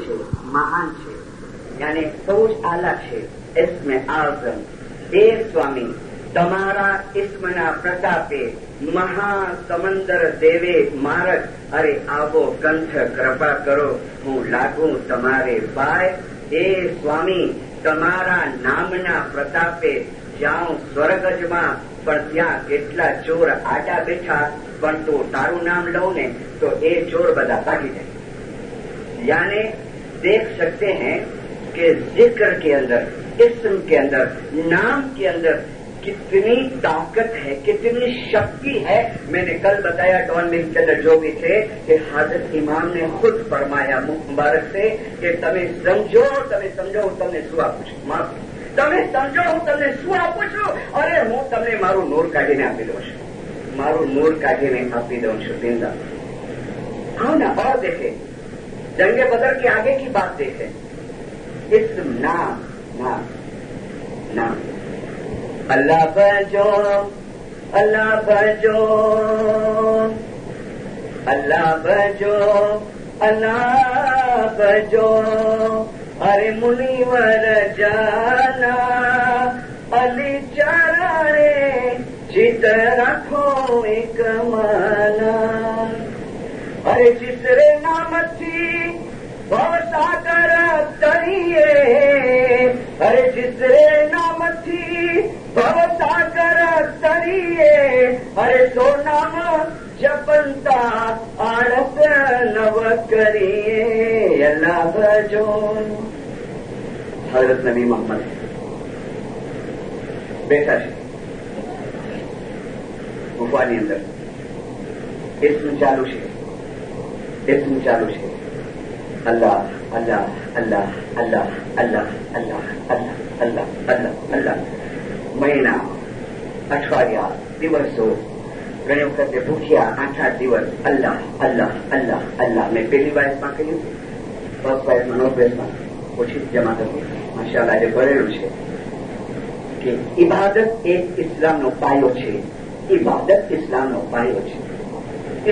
છે, મહાન છે, યાને બહુ જ આલા છે. ઇસ્મે આઝમ એ સ્વામી તમારા ઇસ્મના પ્રતાપે મહાસમંદર દેવે મારક અરે આવો કંઠ કૃપા કરો હું લાગું તમારે ભાઈ. એ સ્વામી તમારા નામના પ્રતાપે જાઉં સ્વર્ગજમાં પણ ત્યાં કેટલા ચોર આડા બેઠા પણ તું તારું નામ લઉં ને તો એ ચોર બધા ભાગી જાય. यानी देख सकते हैं कि जिक्र के अंदर, इस्म के अंदर, नाम के अंदर कितनी ताकत है, कितनी शक्ति है. मैंने कल बताया डॉन मिल के अंदर जो भी थे कि हजरत इमाम ने खुद फरमाया मुबारक से कि तमें समझो હું તમને શું આપું છું, તમે સમજો હું તમને શું આપું છું. અરે હું તમને મારું નૂર કાઢીને આપી દઉં છું, મારું નૂર કાઢીને આપી દઉં છું. जिंदा हाँ ना. और देखे जंगे बदर के आगे की बात देखें. इस्म नाम नाम नाम अल्लाह बजो अल्लाह बजो अल्लाह बजो अल्लाह बजो. अरे मुनिवर जाना अली चरणे चित रखो एक माना. अरे जिसरे नाम थी भवसागर तरिए, अरे जिसरे नाम थी भवसागर तरिए. अरे सो नाम जपंता आड़त नव करिए. अल्लाह भजो. हजरत नबी मोहम्मद બેઠા છે ગુફાની અંદર. ઇસ્મ ચાલુ છે, इस्म चालू है. अल्लाह अल्लाह अल्लाह अल्लाह अल्लाह अल्लाह अल्लाह अल्लाह अल्लाह अल्लाह. महीना, अठवाडिया, दिवसो घणी वखते भूख्या 8-8 દિવસ अल्लाह अल्लाह अल्लाह अल्लाह. मैं पहली વાયસમાં કહ્યું, ફર્સ્ટ વાયસમાં, નોર્થ વેસ્ટમાં ઓછી જમાત હતી. માશાઅલ્લાહ જે ભરેલું છે કે ઇબાદત એ ઇસ્લામનો પાયો છે. ઇબાદત ઇસ્લામનો પાયો છે.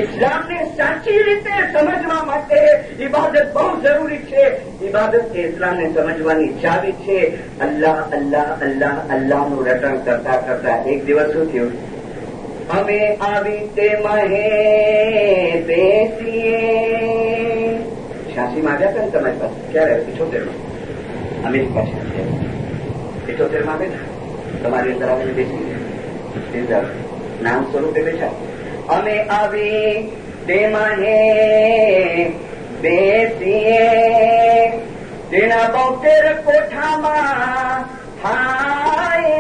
ઇસ્લામને સાચી રીતે સમજવા માટે ઇબાદત બહુ જરૂરી છે. ઇબાદત એ ઇસ્લામને સમજવાની ચાવી છે. અલ્લાહ અલ્લાહ અલ્લાહ અલ્લાહનું રટણ કરતા કરતા એક દિવસ શું થયું? અમે આવી તે મહે બેસીએ. 86 માં આવ્યા હતા ને તમારી પાસે? ક્યારે? 78 માં અમેરિકા છે. 78 માં બેઠા તમારી અંદર આવીને બેસી નામ સ્વરૂપે બેઠા. અમે આવી તેમને બેસીએ. તેના 72 કોઠામાં થાય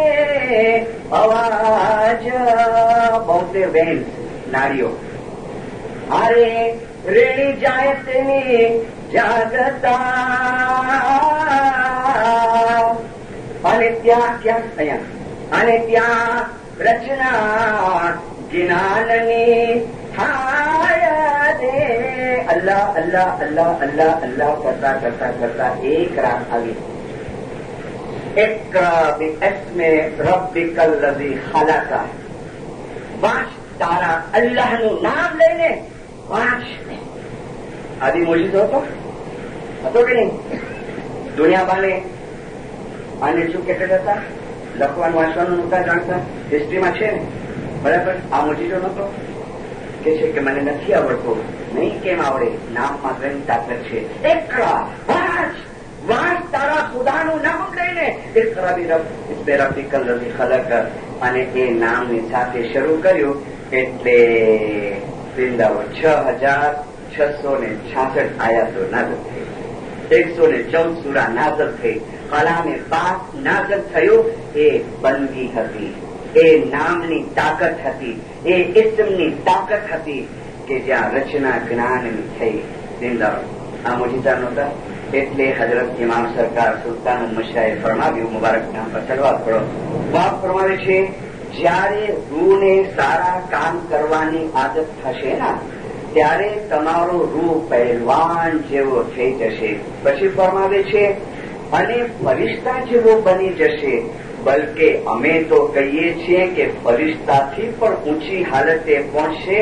અવાજ. 72 બહેન નારીઓ અરે રેડી જાય તેની જાગતા. અને ત્યાં ક્યાં અહીંયા અને ત્યાં રચના જ્ઞાનની થાય દે. અલ્લાહ અલ્લાહ અલ્લાહ અલ્લાહ અલ્લાહ કરતા કરતા કરતા એક રાત આવી. इक़रा बिस्मि रब्बिकल लज़ी खलक़. वांच तारा अल्लाहનું નામ લઈને વાંચ. આદિ મોજીઝો હતો કે નહીં? દુનિયાબાને આને શું કહેતા હતા? લખવાનું વાંચવાનું નહોતા જાણતા. હિસ્ટ્રીમાં છે ને બરાબર. આ મોજીઝો નહોતો કે છે કે મને નથી આવડતું. નહીં કેમ આવડે? નામમાં ઘણી તાકાત છે. ઇक़રા વાંચ વાંચ તારા ખુદાનું નામ લઈને. ઇक़રા બિસ્મિ રબ્બિકલ લઝી ખલક. અને એ નામની સાથે શરૂ કર્યું એટલે વૃંદાવો 6666 આયાતો નાઝલ થઈ. 114 સૂરા નાઝલ થઈ. કલામે પાક નાઝલ થયું. એ બંદગી હતી, એ નામની તાકાત હતી, એ ઇસ્મની તાકાત હતી કે જ્યાં રચના જ્ઞાનની થઈ. વૃંદાવો આ મોજીઝા નહોતા. એટલે હજરત ઇમામ સરકાર સુલતાન મશાએ ફરમાવ્યું, મુબારક નામ પર સલવાત પઢો. વાત ફરમાવે છે જ્યારે રૂને સારા કામ કરવાની આદત થશે ને ત્યારે તમારો રૂ પહેલવાન જેવો થઈ જશે. પછી ફરમાવે છે અને ફરિશ્તા જેવો બની જશે. બલકે અમે તો કહીએ છીએ કે ફરિશ્તાથી પણ ઊંચી હાલતે પહોંચશે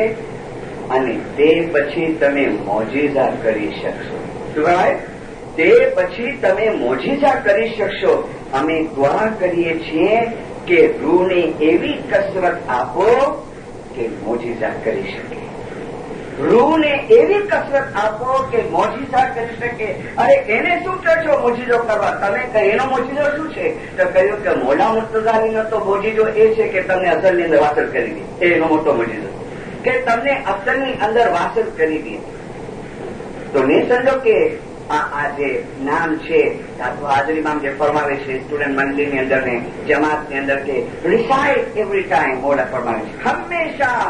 અને તે પછી તમે મોજીઝા કરી શકશો. શું કહેવાય? તે પછી તમે મોજીજા કરી શકશો. અમે દુઆ કરીએ છીએ કે રૂને એવી કસરત આપો કે મોજીજા કરી શકે. રૂને એવી કસરત આપો કે મોજીજા કરી શકે. અરે એને શું કહો છો મોજીજો કરવા? તમે એનો મોજીજો શું છે? તો કહ્યું કે મોલા મુર્તઝાલીનો તો મોજીજો એ છે કે તમને અસલની અંદર વાસલ કરી દે. એનો મોટો મોજીજો કે તમને અસલની અંદર વાસલ કરી દે. તો નહીં સમજો કે આ જે નામ છે અથવા હાજરીમાં જે ફરમાવે છે સ્ટુડન્ટ મંડળીની અંદર ને જમાતની અંદર કે રિસાઇટ એવરી ટાઈમ મોડા ફરમાવે છે. હંમેશા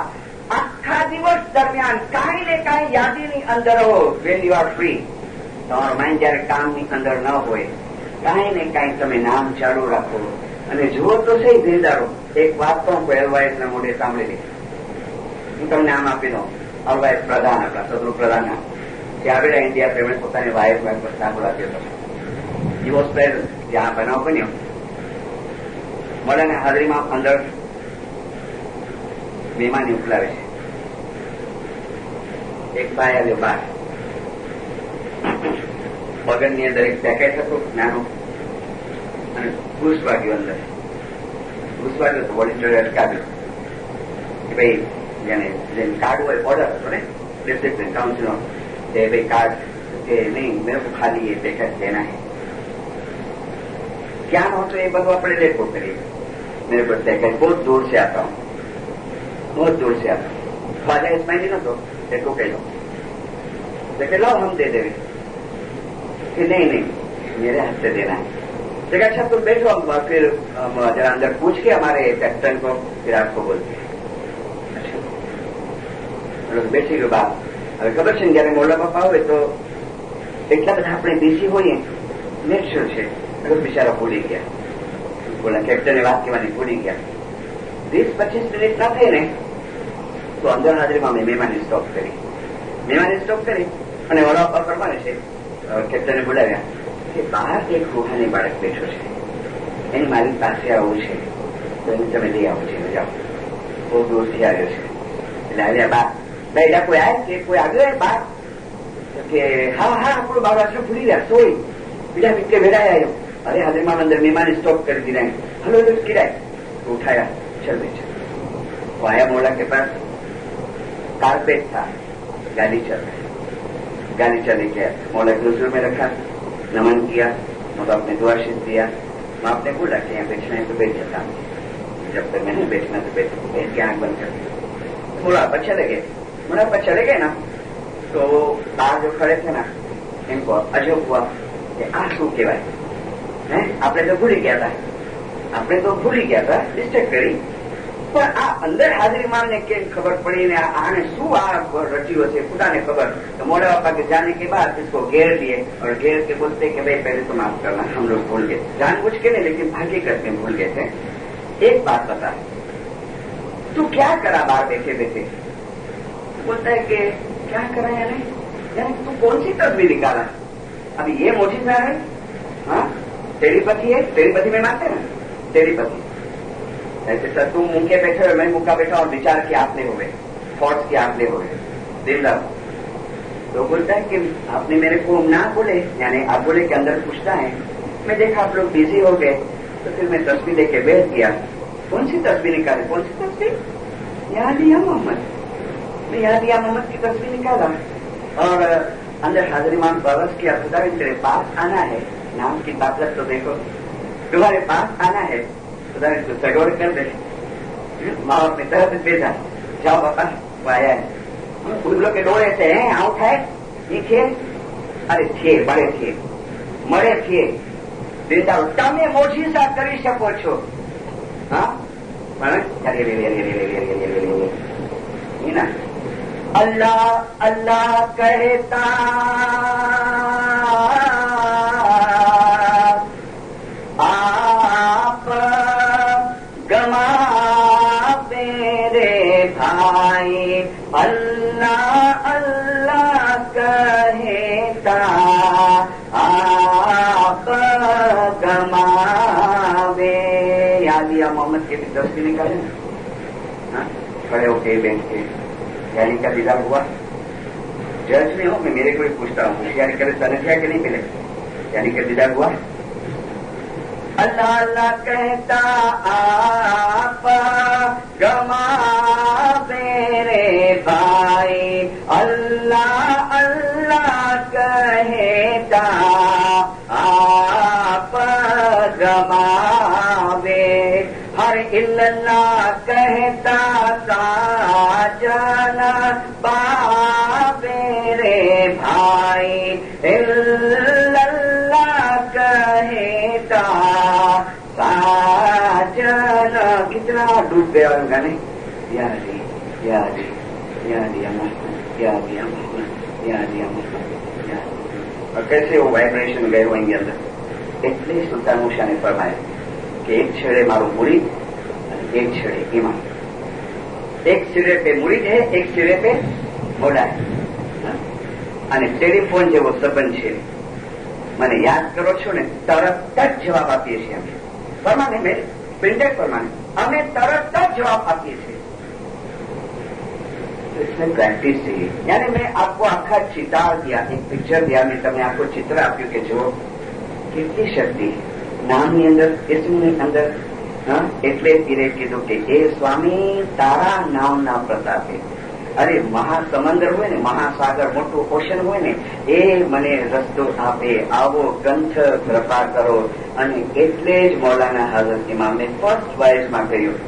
આખા દિવસ દરમિયાન કાંઈ ને કાંઈ યાદીની અંદર હો. વેન યુ આર ફ્રી, તમારો માઇન્ડ જયારે કામની અંદર ન હોય, કાંઈ ને કાંઈ તમે નામ ચાલુ રાખો અને જુઓ તો સહી દિલદારો. એક વાત તો હું એલવાયસ ના મોઢે સાંભળેલી, હું તમને નામ આપી દઉં. અલવાયસ પ્રધાન આપણા શત્રુ પ્રધાન ત્યાં ઇન્ડિયા પેમેન્ટ પોતાની વાઇફ સાંભળાતી હતો. ડિવોર્સ પ્લેયર જ્યાં બનાવ બન્યો મળે ને હાજરીમાં અંદર મહેમાની ઉકલાવે છે. એક ભાઈ આવ્યો બહાર, બગલની અંદર એક પેકેટ હતું નાનું અને ઘૂસ વાગ્યું. અંદર ઘૂસ વાગ્યું તો વોલેન્ટિયર અટકાવ્યું કે ભાઈ જેને કાર્ડ હોય ઓર્ડર હતો ને ડિસિપ્લિન काउंसिल भाई कार्ड के नहीं मेरे को खाली ये पैकेट देना है. क्या हो तो ये बदवा पड़े देखो करिए. मेरे को पैकेट बहुत दूर से आता हूँ, बहुत दूर से आता हूँ. ख्वाजा इस्माइली ना तो देखो कह लो, देखे लो हम दे देंगे कि नहीं नहीं मेरे हाथ से देना है. देखा अच्छा तुम बैठो, हम फिर जरा अंदर पूछ के हमारे कैप्टन को फिर आपको बोलते हैं. अच्छा बैठी के बाद હવે ખબર છે ને જયારે મોલા બાપા આવે તો એટલા બધા આપણે બીસી હોઈએ નેચરલ છે. બિચારા ભૂલી ગયા, બોલા કેપ્ટને વાત કહેવાની ભૂલી ગયા. 20-25 મિનિટ ના થઈ ને તો અંદર હાજરીમાં મેં મહેમાની સ્ટોપ કરી અને વડા બાપા કરવાને છે. કેપ્ટને બોલાવ્યા કે બહાર એક રૂહાની બાળક બેઠો છે, એની મારી પાસે આવવું છે તો એને તમે લઈ આવો છે. જાઓ, બહુ દૂરથી આવ્યો છે. એટલે આવ્યા બા બેટા કોઈ આવે કે કોઈ આવ્યો બાર કે હા હા આપણું બાબા છે ભૂલી ગયા સોઈ બીજા મીટે ભેડાયા આવ્યો. अरे हाजरीमा अंदर मेहमान स्टॉप कर दी रहे. हेलो किराए तो उठाया, चल भाई चल. वो आया मोला के पास, कारपेट था, गाड़ी चल के मोला के हुजूर में रखा, नमन किया, मतलब अपने दुआ शीट दिया. मैं आपने बोला कि यहाँ बैठना है तो बैठ जाता हूँ, जब तक मैंने बैठना तो बैठ के आंख बंद कर दी. मोला पर चले गए ना तो बाहर जो खड़े थे ना इनको अजब हुआ कि आ शू कहवाय. આપણે તો ભૂલી ગયા હતા મિસ્ટેક કરી. પણ આ અંદર હાજરીમાં ને કેમ ખબર પડી ને આને શું આ રચ્યું હશે ખુદાને ખબર. तो मोड़े बापा के जाने के बाद इसको घेर लिए और घेर के बोलते कि भाई पहले तो माफ करना, हम लोग भूल गए, जानबूझ के नहीं लेकिन हकीकत में भूल गए थे. एक बात बता, तू क्या करा बाहर बैठे बैठे? बोलता है कि क्या करा यानी तू कौन सी तस्वीर निकाला? अभी ये मोजिज़ा है. हाँ तेरी पति है, तेरी पति में मानते हैं ना, तेरी पति ऐसे सर तुम मुंह बैठे हो, मैं मुक्का बैठा और विचार किया आपने हुए, थॉट्स किया आपने हुए, दिल लगा. तो बोलता है कि आपने मेरे को ना बोले, यानी आप बोले के अंदर पूछता है. मैं देखा आप लोग बिजी हो गए तो फिर मैं तस्वीर लेके बैठ गया. कौन सी तस्वीर निकाली? कौन सी तस्वीर? यादिया मोहम्मद. मैं यादिया मोहम्मद की तस्वीर निकाला और अंदर हाजरी मान बरस किया. खुदा तेरे पास आना है, नाम की ताकत तो देखो, तुम्हारे पास आना है, खुदा ने तो सगोर कर दे. माँ अपनी तरफ से भेजा, जाओ बापा वो आया है. उन लोग के डोरे से हैं आउट है नीचे. अरे थे बड़े थे मरे थे दिलदार, તમે મોજીઝા કરી શકો છો. હા ना अल्लाह अल्लाह कहता आप गमा मेरे भाई. अल्लाह अल्लाह कहता आप गमावे. याद दिया मोहम्मद के भी 10 भी निकाले. खड़े होके बैठ के यानी का दीदार हुआ. जज नहीं हो, मैं मेरे को ही पूछता हूँ, होशियारी करे तनख्वाह के नहीं मिले. यानी कि दीदार हुआ। अल्लाह अल्लाह कहता आप गमा मेरे भाई, अल्लाह अल्लाह कहता आप गमावे, हर इल्लल्लाह कहता साजना मेरे भाई, इल्लल्लाह कहता साजना। कितना डूब गया उन गाने, यारी यारी यारी यारी यारी। और कैसे वो वाइब्रेशन गए होंगे अंदर। એટલે સુલતાન મૂસાને ફરમાય કે એક છેડે મારું મુરીદ અને એક છેડે ઈમામ, એક સિરે પે મુરીદ હે, એક સિરે પે મોડા હે, અને ટેલિફોન જેવો સંબંધ છે. મને યાદ કરો છો ને તરત જ જવાબ આપીએ છીએ અમે પરમાને, મેં પ્રિન્ટેડ પરમાને અમે તરત જ જવાબ આપીએ છીએ. इसमें प्रैक्टिस चाहिए. यानी मैं आपको आखा चितार दिया, एक पिक्चर दिया, मैं तमने आपको चित्र आप्યું કે જો કેટલી શક્તિ નામની અંદર, ઇસ્મની અંદર. એટલે તીરે કીધું કે એ સ્વામી તારા નામના પ્રતાપે. અરે મહાસમંદર હોય ને, મહાસાગર, મોટું ઓશન હોય ને, એ મને રસ્તો આપે, આવો ગ્રંથ કૃપા કરો. અને એટલે જ મૌલાના હઝરત ઇમામને ફર્સ્ટ વાઇઝમાં કહ્યું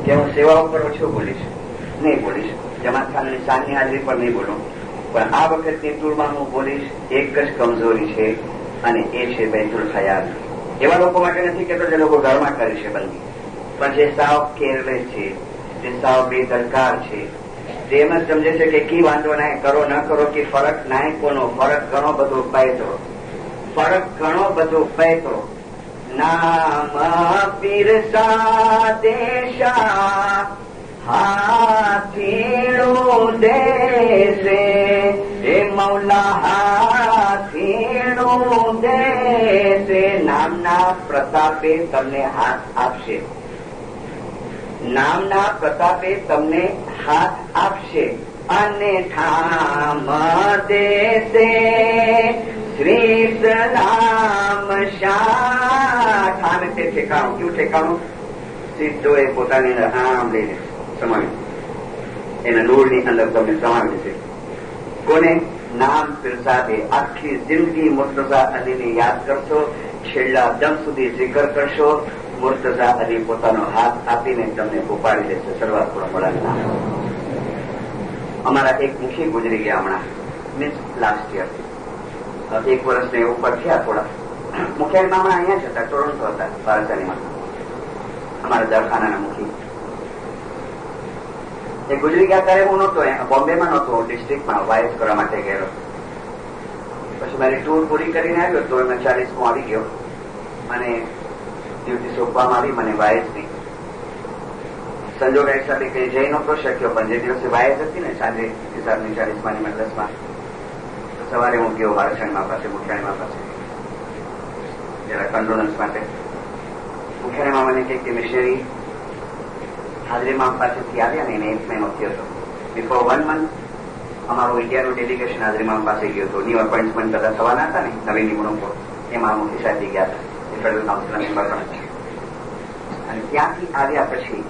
કે હું સેવા ઉપર ઓછો બોલીશ, નહીં બોલીશ, જમાત ખાનની શાનની હાજરી પર નહીં બોલું, પણ આ વખતની ટૂરમાં હું બોલીશ એક જ કમજોરી છે, અને એ છે બૈતુલ ખયાલ. એવા લોકો માટે નથી કહેતો જે લોકો ઘરમાં કરે છે બંદી, પણ જે સાવ કેરલેસ છે, જે સાવ બેદરકાર છે, જે એમ જ સમજે છે કે કી વાંધો ના કરો ન કરો કે ફરક ના કોનો, ફરક ઘણો બધો પૈતરો, ફરક ઘણો બધો પૈતરો. નામ પીરસા દેશા હાથીડું દેશે, એ મૌલા હાથીડું દેશે. નામના પ્રતાપે તમને હાથ આપશે, નામના પ્રતાપે તમને હાથ આપશે. અને ઠામ દેશે શ્રી સલામ શાહ. ઠામ એટલે ઠેકાણું. ક્યું ઠેકાણું? સીધો એ પોતાની અંદર આમ લઈને સમાવી, એના નૂરની અંદર તમને સમાવી છે. કોને? નામ પીરસાદે. આખી જિંદગી મુર્તઝા અલીને યાદ કરશો, છેલ્લા દમ સુધી જિકર કરશો, મુર્તઝા અલી પોતાનો હાથ આપીને તમને ઉપાડી દેશે. સર્વાત મોડા. અમારા એક મુખી ગુજરી ગયા હમણાં, મીન્સ લાસ્ટ યર, 1 વર્ષને ઉપર થયા થોડા. મુખ્યાલમાં હમણાં અહીંયા જ હતા, ટોરોન્ટો હતા, બારાસાનીમાં, અમારા દવાખાનાના મુખી. એ ગુજરી ગયા ત્યારે હું નહોતો, બોમ્બેમાં નહોતો, ડિસ્ટ્રિક્ટમાં વાઇઝ કરવા માટે ગયેલો. પછી મારી ટૂર પૂરી કરીને આવ્યો તો એમાં 40મો આવી ગયો, અને ડ્યુટી સોંપવામાં આવી મને વાઇઝની. સંજોગ એક સાથે કઈ જઈ નહોતો શક્યો, પણ જે દિવસે વાઇઝ હતી ને સાંજે હિસાબની 40માની મતલસમાં, તો સવારે હું ગયો વારસણમાં પાસે, મુખ્યાણીમાં પાસે, જરા કંડોલન્સ માટે. મુખ્યાણીમાં મને કંઈક મિશનરી હાજરીમાં પાસેથી આવ્યા ને, એને 1 મહિનો થયો હતો. બિફોર 1 મંથ અમારું ઇન્ડિયાનું ડેલિગેશન હાજરીમાં પાસે ગયું હતું. ન્યુ અપોઇન્ટમેન્ટ બધા થવાના હતા ને, નવી નિમણૂકો, એમાં મુખ્ય સાહેબ ગયા હતા, એ ફેડરલ કાઉન્સિલના મેમ્બર પણ હતા. અને ત્યાંથી આવ્યા પછી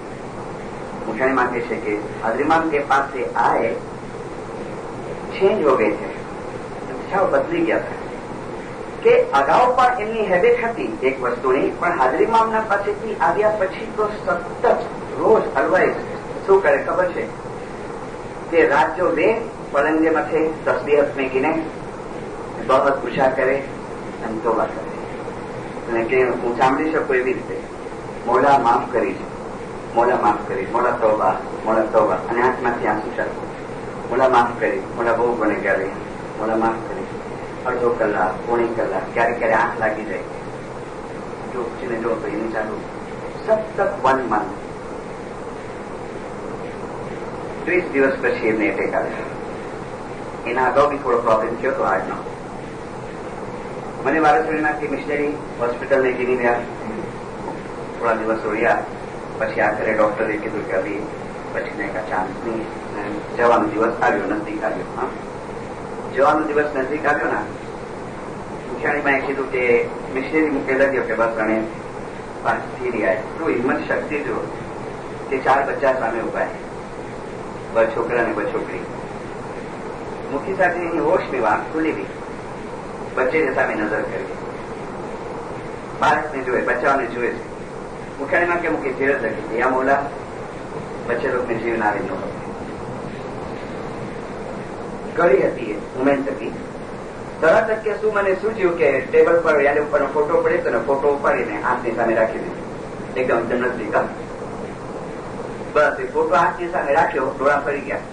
मुझे मांगे છે કે હાજરીમાં કે પાસે આए ચેન્જ હો ગए थे, સાવ બદલી ગયા હતા. કે અગાઉ પણ એમની હેબિટ હતી એક વસ્તુની, પણ હાજરીમાં પાસેથી આવ્યા પછી તો સતત રોજ અલવાઈઝ શું કરે ખબર છે કે રાત જો બે પલંગે માથે તસ્બીહત મેકીને બહુ પૂછા કરે અને તોબા કરે, અને કે હું સાંભળી શકું એવી રીતે મોડા માફ કરી છે, મોડા માફ કરી, મોડા તોબા, અને આંખમાંથી આંસુ ચાલવું, મોડા માફ કરી, મોડા બહુ ગુનેગારી, મોડા માફ કરી. અડધો કલાક, પોણી કલાક, ક્યારે ક્યારે આંખ લાગી જાય, જો પૂછીને જો તો એની ચાલુ સતત 1 મંથ. 30 દિવસ પછી એમને એટેક આવ્યો. એના અગાઉ બી થોડો પ્રોબ્લેમ થયો હતો હાર્ટનો. મને વારાણસીમાંથી મિશનરી હોસ્પિટલને ગીરી રહ્યા, થોડા દિવસો રહ્યા, પછી આખરે ડોક્ટરે કીધું કે અભી પછી નહીં કા ચાન્સ નહીં, જવાનો દિવસ આવ્યો, નજદીક આવ્યો. હા, જવાનો દિવસ નજદીક આવ્યો ને, મુખ્યાણી મેં કીધું કે મિશનરી મૂકેલા ગયો કે બસ અને પાસ થઈ રહ્યા. તો હિંમત શક્તિ જો કે 4 બચ્ચા સામે ઉભા છે, 2 છોકરા ને 2 છોકરી. મુખી સાથે એની હોશની વાત ખુલી ગઈ. બચ્ચે સામે નજર કરી, બાળકને જોયે, બચ્ચાઓને જોયે છે. મુખ્યાની માં કે મૂકી ધીરજ રાખી, યા મોલા બચ્ચે લોકોને જીવન આવી ન હોય. કરી હતી મુમેન્ટ હતી. તરત જ કે શું મને શું થયું કે ટેબલ પર યાદ ઉપરનો ફોટો પડે તો ફોટો ઉપાડીને હાથની સામે રાખી દીધો. એકદમ નજદીક. બસ એ ફોટો હાથની સામે રાખ્યો, ડોળા ફરી ગયા,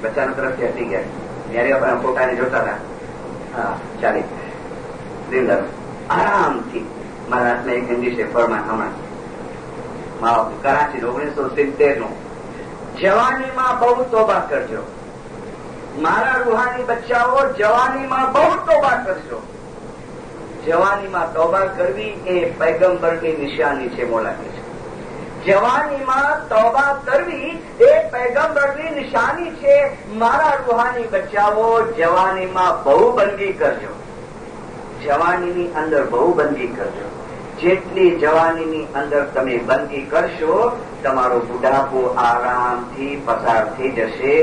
બચ્ચાનો તરફથી હટી ગયા. જયારે આપણા ફોટાને જોતા હતા, હા ચાલી દિલદાર આરામથી મારા હાથમાં એક હિન્દી છે ફરમાન હમણાં કરાચી 1970 નું. જવાનીમાં બહુ તોબા કરજો, મારા રૂહાની બચ્ચાઓ, જવાનીમાં બહુ તોબા કરજો. જવાનીમાં તોબા કરવી એ પૈગંબરની નિશાની છે. મોલા કે છે જવાનીમાં તોબા કરવી એ પૈગંબરની નિશાની છે. મારા રૂહાની બચ્ચાઓ, જવાનીમાં બહુ બંદગી કરજો, જવાનીની અંદર બહુ બંદગી કરજો. જેટલી જવાનીની અંદર તમે બંદગી કરશો, તમારો બુઢાપો આરામથી પસાર થઈ જશે.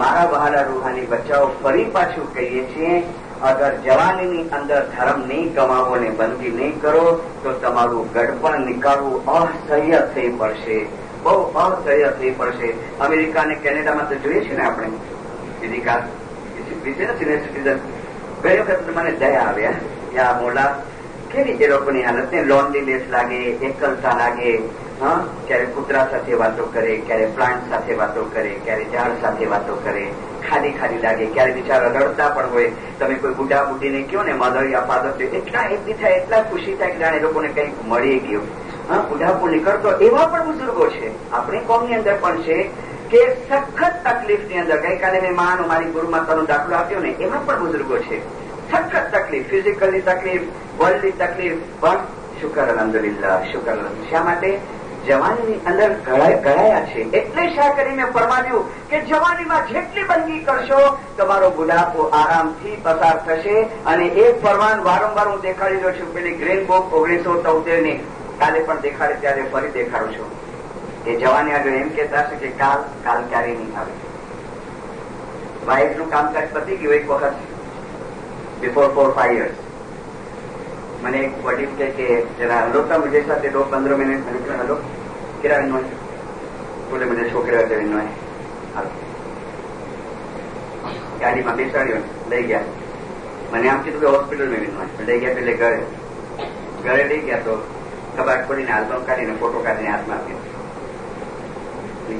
મારા વહાલા રૂહાની બચ્ચાઓ, ફરી પાછું કહીએ છીએ, અગર જવાનીની અંદર ધર્મ નહીં કમાવો ને બંદગી નહીં કરો તો તમારું ગડપણ નીકાળવું અસહ્ય થઈ પડશે, બહુ અસહ્ય થઈ પડશે. અમેરિકા અને કેનેડામાં તો જોઈએ છે ને આપણે, સિનિયર સિટીઝન. ગઈ વખત મને દયા આવ્યા, યા મોલા કેવી એ લોકોની હાલત ને, લોનલીનેસ લાગે, એકલતા લાગે. હા, ક્યારે કૂતરા સાથે વાતો કરે, ક્યારે પ્લાન્ટ સાથે વાતો કરે, ક્યારે ઝાડ સાથે વાતો કરે, ખાલી ખાલી લાગે, ક્યારે બિચારા રડતા પણ હોય. તમે કોઈ બુઢા બુઢીને કહો ને મધર યા ફાધર, એટલા હેપી થાય, એટલા ખુશી થાય કે જાણે લોકોને કંઈક મળી ગયું. હા, બુઢાપો નીકળતો એવા પણ બુઝુર્ગો છે આપણી કોમની અંદર પણ છે કે સખત તકલીફની અંદર. ગઈકાલે મેં મારી ગુરુ માતાનો દાખલો આપ્યો ને, એવા પણ બુઝુર્ગો છે. સખત તકલીફ, ફિઝિકલી તકલીફ, વર્લ્ડની તકલીફ, પણ શુકર અલહમદુલિલ્લાહ, શુકર. શા માટે? જવાનીની અંદર ગળાયા છે. એટલે શા કરીને ફરમાવ્યું કે જવાનીમાં જેટલી બંદગી કરશો, તમારો બુઢાપો આરામથી પસાર થશે. અને એ ફરમાન વારંવાર હું દેખાડી રહ્યો છું. પેલી ગ્રીન બુક 1973 ની કાલે પણ દેખાડે, ત્યારે ફરી દેખાડું છું. એ જવાની આગળ એમ કહેતા છે કે કાલ ક્યારે નહીં આવે. વાઇફનું કામકાજ પતી ગયું એક વખત, બિફોર 4-5 years. મને એક વડીલ કે જરા હલો था मुझे साथ 2-15 मिनट. मैंने कहा हेलो, किरा विनो है? बोले मुझे छोकरा से विनो है. ગાડીમાં બેસાડ્યો, લઈ ગયા. મને આમ કીધું કે હોસ્પિટલ में વિનો है. લઈ ગયા પેલે ઘરે લઈ ગયા તો કબાટ ખોલીને આલ્બમ કાઢીને ફોટો કાઢીને હાથમાં આપ્યો.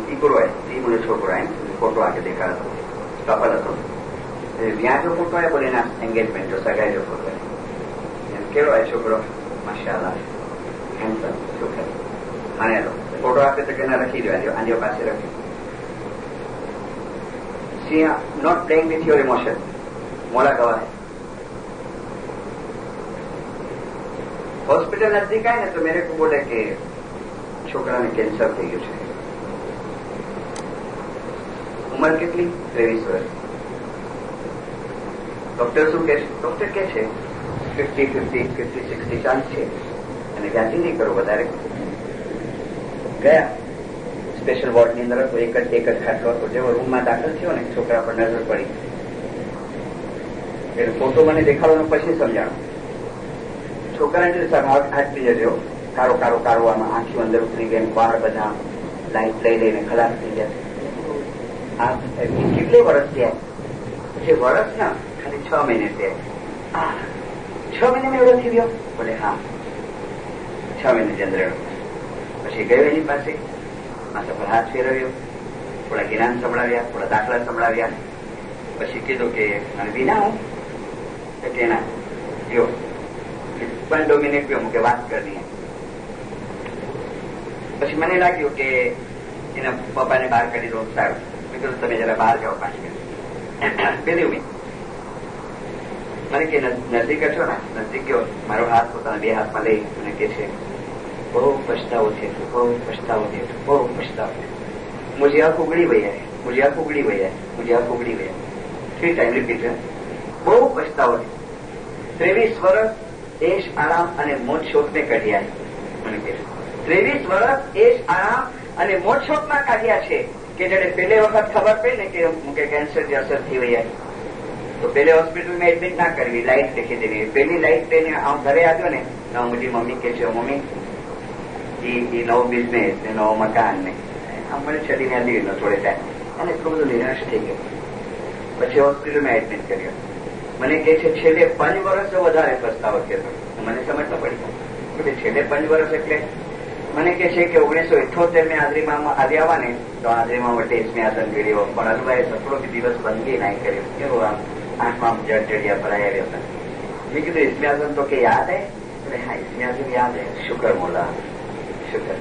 દીકરો હોય એ મને છોકરો એમ ફોટો આગે દેખાડતો, કપલ હતો. ત્યાં જો ફોટો આવ્યો, બોલે એના એંગેજમેન્ટ જો સગાઈ જો ફોટો કેવો હોય છોકરો, માશાઅલ્લાહ હેન્ડસમ છોકરો. ભણેલો ફોટો આપે તો કે રખી દો, આંજો પાસે રખી. See not playing with your emotion. મોડા ગવાય. હોસ્પિટલ નજદીક આય ને તો મેરે કો બોલે કે છોકરાને કેન્સર થઈ ગયું છે. ઉંમર કેટલી? 23 વર્ષ. ડોક્ટર શું કે છે? ડોક્ટર કે છે 50-60 ચાન્સ છે, અને જ્યાંથી નહીં કરો વધારે. ગયા સ્પેશિયલ વોર્ડની અંદર હતો, એક જ ખાટલો હતો. જેવો રૂમમાં દાખલ થયો ને, છોકરા પર નજર પડી. એટલે ફોટો મને દેખાડવાનો પછી સમજાણો. છોકરાને હાથથી જજો, કારો કારો કારો, આમાં આંખી અંદર ઉતરી ગઈ, વાળ બધા લાઈટ લઈ લઈને ખલાસ થઈ ગયા. કેટલે વર્ષ થયા? જે વર્ષ ના ખાલી 6 મહિને થયા. 6 મહિને એવડો થઈ ગયો? બોલે હા, 6 મહિને અંદર. પછી ગયો એની પાસે, માથા પર હાથ ફેરવ્યો, થોડા જ્ઞાન સંભળાવ્યા, થોડા દાખલા સંભળાવ્યા. પછી કીધું કે મને વિના હું કે ના જો 2 મિનિટ ગયો કે વાત કરવી. પછી મને લાગ્યું કે એના પપ્પાને બહાર કાઢી દો, સારું. મેં કીધું તમે જરા બહાર જાઓ 5 મિનિટ. પેલી મને કે નજદીક છો ને, નજદીક ગયો, મારો હાથ પોતાના 2 હાથમાં લઈ મને કે છે બહુ પછતાવો છે, બહુ પછતાવો છે, બહુ પછતાવો છે. मुझे आंख उगड़ी हुई है, मुझे आंख उगड़ी हुई है, मुझे आंख उगड़ी हुई है. 3 टाइम रिपीट है. બહુ પછતાવો છે. 23 વર્ષ એશ આરામ અને મોજ શોકને કાઢ્યા મને કે 23 વર્ષ એશ આરામ અને મોજ શોકમાં કાઢ્યા છે કે જેને પહેલે વખત ખબર પડી ને કે મુકે કેન્સરની અસર થઈ વઈ તો પહેલે હોસ્પિટલમાં એડમિટ ના કરવી, લાઈટ દેખી દેવી. પહેલી લાઈટ લઈને આમ ઘરે આવ્યો ને તો મોટી મમ્મી કે છે મમ્મી એ નવો બિઝનેસ ને નવો મકાન ને આમ મને ચડીને આવી ગયો થોડે ટાઈમ અને એટલું બધું નિરાશ થઈ ગયો. પછી હોસ્પિટલમાં એડમિટ કર્યો. મને કે છે છેલ્લે 5 વર્ષ વધારે પસ્તાવો થયો. મને સમજ ન પડી છેલ્લે 5 વર્ષ એટલે મને કે છે કે 1978 મેં હાજરીમાં આવી આવવા ને તો હાજરીમાં વટે સ્મ્યાસન કર્યો પણ હલવાએ સકડો દિવસ બંધી ના કર્યો. કેવું આમ આંખમાં જડજડિયા ભરાયા રહ્યા હતા. મેં કીધું સ્મ્યાસન તો કે યાદ હે? હા સ્મ્યાસન યાદ હે. શુકર મોલા शुक्र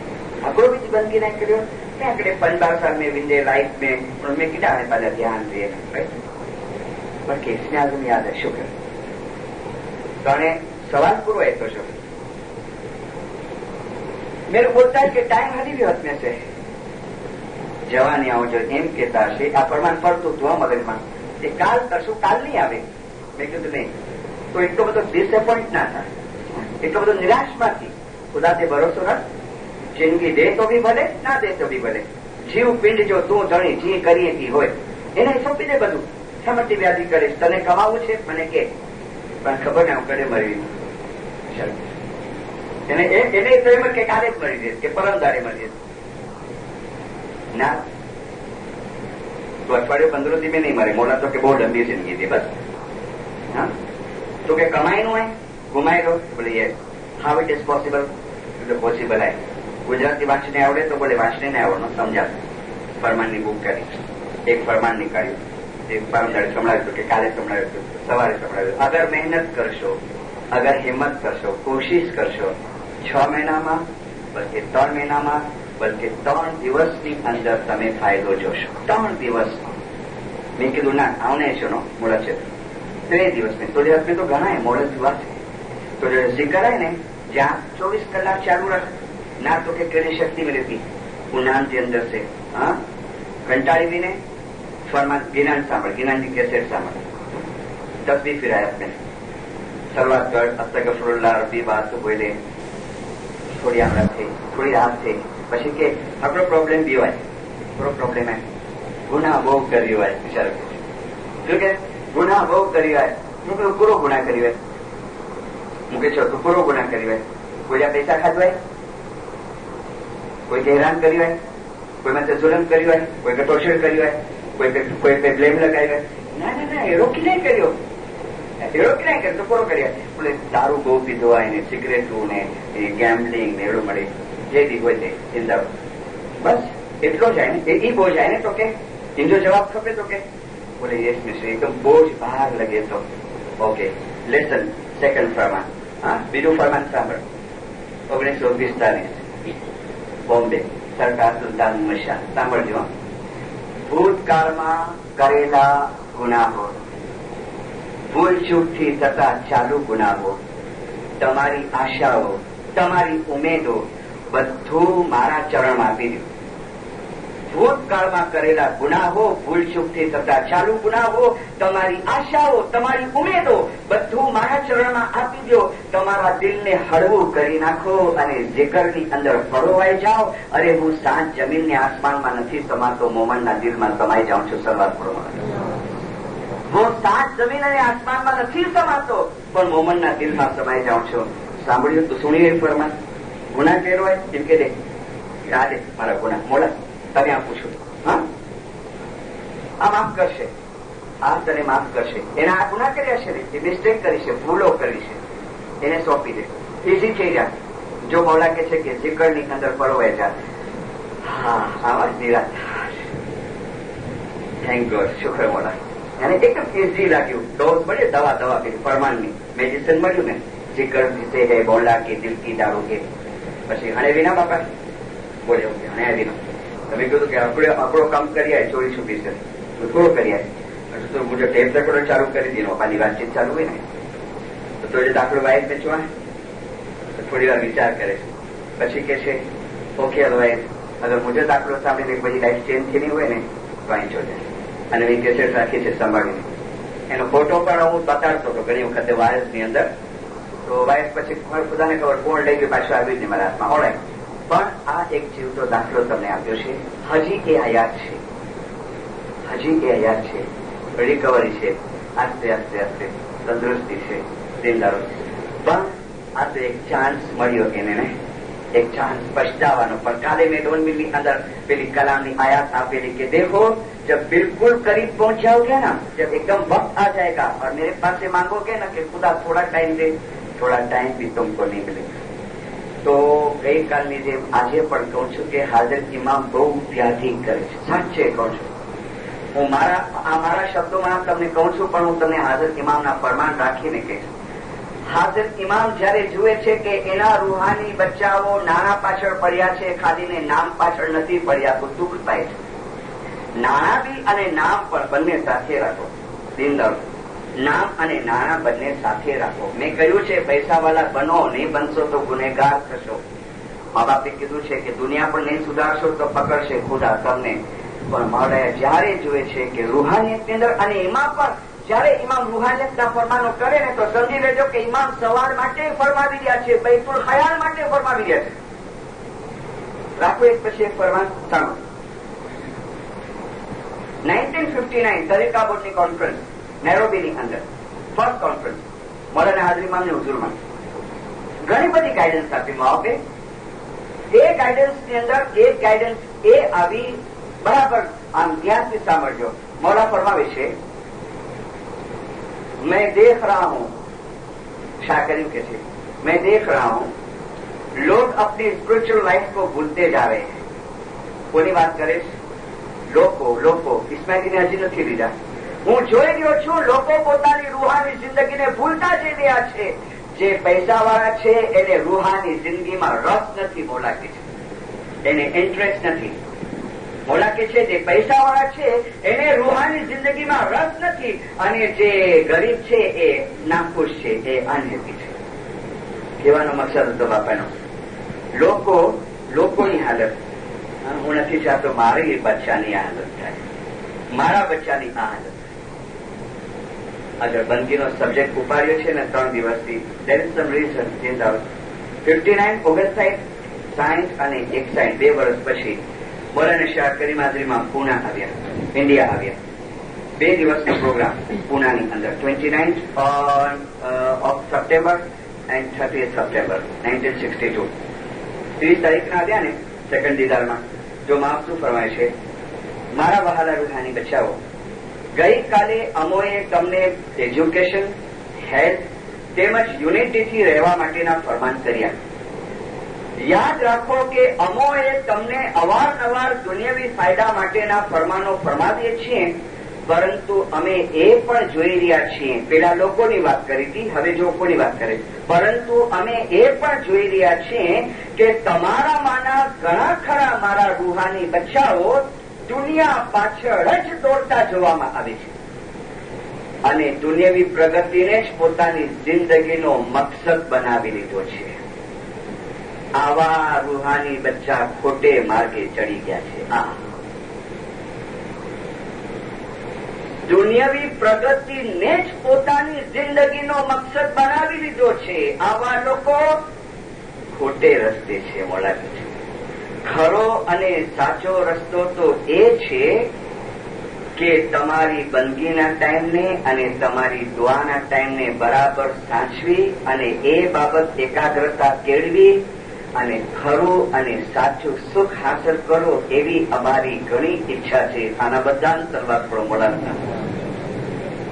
अकड़ो भी बंदगी नहीं करियो मैं अकड़े 15 साल में विंदे लाइफ में उनमें कितना है पहले ध्यान दिए पर केस में आजम याद है. शुक्र तो सवाल पूरा है तो शुक्र मेरे बोलता है कि टाइम हरी भी हाथ में से जवानी आओ जो एम कहता है आ प्रमाण पड़तु तो मगज में काल करशु काल नहीं आवे. मैं कीधु नहीं तो एटलो बधो डिसअपॉइंट ना था, एटलो बधो निराश में थी. खुदा से भरोसो रख. जिंदगी दे तो भी भले ना दे तो भी भले. जीव पिंड जो तू जणी जी करीए थी होय એને સોંપી દે બધું. સમટી વ્યાધિ કરીશ તને કમાવું છે મને કે પણ ખબર ને હું કડે મરી એને તો એમ કે કાલે જ મરી જઈશ કે પરમ દાડે મરી જઈશ ના તો અઠવાડિયું 15 દી में नहीं मरे. मोला तो के बहुत लंबी जिंदगी थी बस. हाँ तो के कमाई નું है घुमाई दो बोले ये how it is possible. Possible है. गुजराती वांचने आवड़े तो बोले वांचने नहीं आवड़नो समझा. फरमाननी बुक करी एक फरमान निकाळ्યું एक परम दाड़े संभळाव्યું तो के काले संभळाव्યું सवारे संभळाव्યું. अगर मेहनत करशो अगर हिम्मत करशो कोशिश करशो 6 મહિનામાં बल्कि 3 મહિનામાં बल्कि 3 દિવસની અંદર તમે ફાયદો જોશો. 3 દિવસ મેં કીધું ના આવને છો નો મોડા છે 3 દિવસ में तो દિવસ में तो घणा है मोड़ा जुआ છે तो जो जिक्र है ने जहाँ 24 કલાક चालू रख ना तो के केड़ी शक्ति मिलेगी उन्नान के अंदर से. हाँ घंटाड़ी भी ने फरमान गिनान सांभळ गिनान की कैसेट सांभळ 10 भी फिराया अपने शरूआत कर अस्तगफुरुल्लाह रब्बी बात तो बोले थोड़ी आमरा थे थोड़ी रात थे પછી કે આપણો પ્રોબ્લેમ બી હોય આપણો પ્રોબ્લેમ है गुनाह બહુ કર્યો હોય વિચાર જો કે गुनाह બહુ કર્યો હોય હું પૂરો ગુનાહ કર્યો હોય मुके छो तो पूरो गुनाह करी है. कोई पैसा खाधो है कोई हैरान करी है कोई मत जुलम करी है कोई टोर्चर करी है कोई पे ब्लेम लगाई है ना ना ना एरो की नहीं करियो एरो की नहीं कर तो पूरो करिया बोले दारू बहु पीधो है ने सिगरेटू ने गैम्बलिंग ने एड़ो मळे जे दी होय ते जिंदा बस એટલો જાય ને એ બોજ જાય ને તો કે ઇન્જો જવાબ ખપે તો કે બોલે યસ મિસ્ટર એકદમ બોજ બહાર લગે તો ઓકે લેસન સેકન્ડ ફરમાન. हाँ बीजू फरमान सांभळ 1945 बॉम्बे सरकार सुल्तान मशा सांभळજો. ભૂતકાળમાં કરેલા ગુનાહો ભૂલ ચૂકથી થતા ચાલુ ગુનાહો તમારી આશાઓ તમારી ઉમેદો બધું મારા ચરણમાં આપી દો. ભૂતકાળમાં કરેલા ગુનાહો ભૂલ ચૂકથી થતા ચાલુ ગુનાહો તમારી આશાઓ તમારી ઉમેદો બધું મારા ચરણમાં આપી દો. તમારા દિલને હળવું કરી નાખો અને ઝિકરની અંદર ફળવાઈ જાઓ. અરે હું સાંજ જમીનને આસમાનમાં નથી સમાતો મોમનના દિલમાં સમાઈ જાઉં છું. સર્વાત પ્રમાણે હું સાંજ જમીન અને આસમાનમાં નથી સમાતો પણ મોમનના દિલમાં સમાઈ જાઉં છું. સાંભળ્યું તો સુણીએ ફરમાન. ગુનાહ કર્યો હોય એમ કે દે આજે મારા ગુનાહ મોડા તમે આ પૂછો હા આ માફ કરશે આ તને માફ કરશે. એને આ ગુનાહ કર્યા છે એ મિસ્ટેક કરી છે ભૂલો કરી છે એને સોંપી દે ઇઝી થઈ જાય. જો મોલા કે છે કે જીકરની અંદર પડવાય જાય હા આવાજ નિરાશ થેન્ક ગોડ શુક્ર મોલા એને એકદમ ઇઝી લાગ્યું. ડોઝ મળ્યો દવા દવા પીધી ફરમાનની મેડિસિન મળ્યું ને જીકર વિશે હે બોલા કે દિલ કી દારૂ કે પછી હણે વિના બાપા બોલ્યો કે હણે વિના તમે કીધું કે આપણો કામ કરીએ 24 પૂરો કરીએ તો મુझे ટેપ રેકોર્ડર ચાલુ કરી દીધો પાની વાતચીત ચાલુ હોય ને તો જે દાખલો વાઇફ ને જોવા થોડી વાર વિચાર કરે પછી કે છે ઓકે અદરવાઇઝ અગર મુझे દાખલો સાંભળીને પછી લાઈફ ચેન્જ થઈ હોય ને તો અહીં જોજે. અને મેં કેસેટ રાખી છે સંભાળીને એનો ફોટો પણ હું બતાડતો હતો ઘણી વખતે વાયરસની અંદર તો વાઇફ પછી બધાને ખબર કોણ લઈ ગયું, પાછું આવ્યું જ નહીં મારા હાથમાં. ઓળખ પણ આ એક જીવતો દાખલો તમને આપ્યો છે. હજી એ હયાત છે, હજી એ હયાત છે, રિકવરી છે, આસ્તે આસ્તે આસ્તે તંદુરસ્તી છે, દિલદારો છે. પણ આ તો એક ચાન્સ મળ્યો એને, એક ચાન્સ પછતાવાનો. પણ કાલે મેં 2 મિનિટ ની અંદર પેલી કલામની આયાત આપેલી कि देखो जब बिल्कुल करीब पहुंच जाओगे ना, जब एकदम वक्त आ जाएगा और मेरे पास से मांगोगे ना कि खुदा थोड़ा टाइम दे, थोड़ा टाइम भी तुमको नहीं मिलेगा. तो ગઈકાલની જેમ આજે પણ કહું છું કે હાજર ઇમામ બહુ વ્યાધિ કરે છે. સાચે કહું છું, હું મારા શબ્દોમાં તમને કહું છું, પણ હું તમને હાજર ઇમામના ફરમાન રાખીને કહીશ. હાજર ઇમામ જયારે જુએ છે કે એના રૂહાની બચ્ચાઓ નાણાં પાછળ પડ્યા છે, ખાલીને નામ પાછળ નથી પડ્યા, તો દુઃખ થાય છે. નાણાં બી અને નામ પણ બંને સાથે રાખો. દિનદાર નામ અને નાણાં બંને સાથે રાખો. મેં કહ્યું છે પૈસાવાળા બનો, નહીં બનશો તો ગુનેગાર થશો. મા બાપે કીધું છે કે દુનિયા પણ નહીં સુધારશો તો પકડશે ખુદા તમને. પણ મારે જયારે જુએ છે કે રૂહાનિયતની અંદર, અને એમાં પણ જયારે ઇમામ રૂહાનિયતના ફરમાનો કરે ને તો સમજી લેજો કે ઇમામ સવાર માટે ફરમાવી રહ્યા છે, બૈતુલ ખયાલ માટે ફરમાવી રહ્યા છે. રાખો એક પછી એક ફરમાન સાંભળો. 1959 તરીકા બોર્ડની કોન્ફરન્સ નેરોબીની અંદર, ફર્સ્ટ કોન્ફરન્સ, મોલાના હાજર ઇમામની હુઝુરમાં ઘણી બધી ગાઈડન્સ આપી મા બાપે. એ ગાઈડન્સની અંદર એક ગાઈડન્સ એ આવી, બરાબર આમ ધ્યાનથી સાંભળજો. મોલા ફરમાવે છે, मैं देख रहा हूं, क्या करीब के थे, मैं देख रहा हूं लोग अपनी स्पिरिचुअल लाइफ को भूलते जा रहे हैं. कोई बात करे લોકો ઇસ્માઇલીને હજી નથી લીધા. હું જોઈ રહ્યો છું લોકો પોતાની રૂહાની જિંદગીને ભૂલતા જઈ રહ્યા છે. જે પૈસાવાળા છે એને રૂહાની જિંદગીમાં રસ નથી, મોલા કે છે એને ઇન્ટરેસ્ટ નથી. મોલા કે છે જે પૈસાવાળા છે એને રૂહાની જિંદગીમાં રસ નથી, અને જે ગરીબ છે એ નાખુશ છે, એ અનહેપી છે. કહેવાનો મકસદ હતો બાપાનો, લોકોની હાલત. હું નથી ચાહતો મારી બચ્ચાની આ હાલત થાય, મારા બચ્ચાની આ હાલત. આગળ બંદગીનો સબ્જેક્ટ ઉપાડ્યો છે ને 3 દિવસથી. there is some reason in the 59 August science અને 61 2 વર્ષ પછી મોલાના શાહ કરીમ હાજરીમાં પૂના આવ્યા, ઇન્ડિયા આવ્યા. 2 દિવસનો પ્રોગ્રામ પૂનાની અંદર, 29th of September and 30th September 1962. 30 તારીખના આવ્યા ને સેકન્ડ દીદારમાં. જો માફ શું ફરમાય છે, મારા વહાલા રૂહાની બચ્ચાઓ, ગઈકાલે અમોએ તમને એજ્યુકેશન, હેલ્થ તેમજ યુનિટીથી રહેવા માટેના ફરમાન કર્યા. યાદ રાખો કે અમોએ તમને અવારનવાર દુનિયાવી ફાયદા માટેના ફરમાનો ફરમાવીએ છીએ, પરંતુ અમે એ પણ જોઈ રહ્યા છીએ, પેલા લોકોની વાત કરી હતી, હવે લોકોની વાત કરે, પરંતુ અમે એ પણ જોઈ રહ્યા છીએ કે તમારામાંના ઘણા ખરા મારા રૂહાની બચ્ચાઓ દુનિયા પાછળ જ દોડતા જોવામાં આવે છે, અને દુનિયાવી પ્રગતિને જ પોતાની જિંદગીનો મકસદ બનાવી લીધો છે. આવા રૂહાની બચ્ચા ખોટે માર્ગે ચડી ગયા છે. દુનિયાવી પ્રગતિને જ પોતાની જિંદગીનો મકસદ બનાવી લીધો છે. આવા લોકો ખોટે રસ્તે છે. મોડા છે ખરો અને સાચો રસ્તો તો એ છે કે તમારી બંદગીના ટાઈમને અને તમારી દુઆના ટાઈમને બરાબર સાચવી અને એ બાબત એકાગ્રતા કેળવી અને ખરું અને સાચું સુખ હાંસલ કરો, એવી અમારી ઘણી ઈચ્છા છે. આના બધા શરૂઆત પણ મોડા.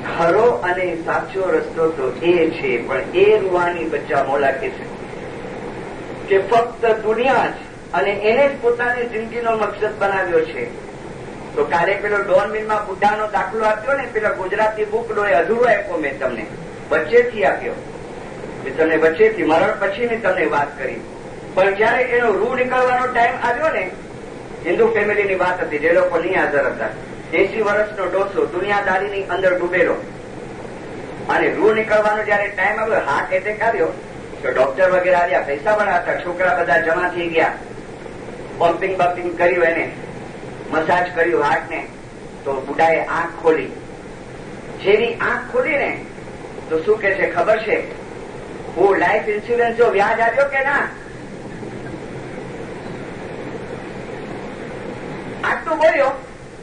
ખરો અને સાચો રસ્તો તો એ છે, પણ એ રૂહાની બચ્ચા મોલા કે છે કે ફક્ત દુનિયા જ અને એને જ પોતાની જિંદગીનો મકસદ બનાવ્યો છે. તો કાલે પેલો ડોન મિલમાં બુઢાનો દાખલો આપ્યો ને, પેલા ગુજરાતી બુકનો એ અધૂરો આપ્યો મેં તમને, વચ્ચેથી આપ્યો કે તમને વચ્ચેથી મરણ પછીની તમને વાત કરી. પણ જયારે એનો રૂ નીકળવાનો ટાઈમ આવ્યો ને, હિન્દુ ફેમિલીની વાત હતી, જે લોકો નહીં હાજર હતા, 80 વર્ષનો ડોસો દુનિયાદારીની અંદર ડૂબેલો, અને રૂ નીકળવાનો જયારે ટાઈમ આવ્યો, હાર્ટ એટેક આવ્યો, તો ડોક્ટર વગેરે આવ્યા, પૈસા પણ હતા, છોકરા બધા જમા થઈ ગયા, પમ્પિંગ બમ્પિંગ કર્યું, એને મસાજ કર્યું હાર્ટને. તો બુઢાએ આંખ ખોલી. જેવી આંખ ખોલી ને તો શું કે છે ખબર છે, वो લાઈફ ઇન્સ્યોરન્સ જો વ્યાજ આવ્યો કે ના? આટલું બોલ્યો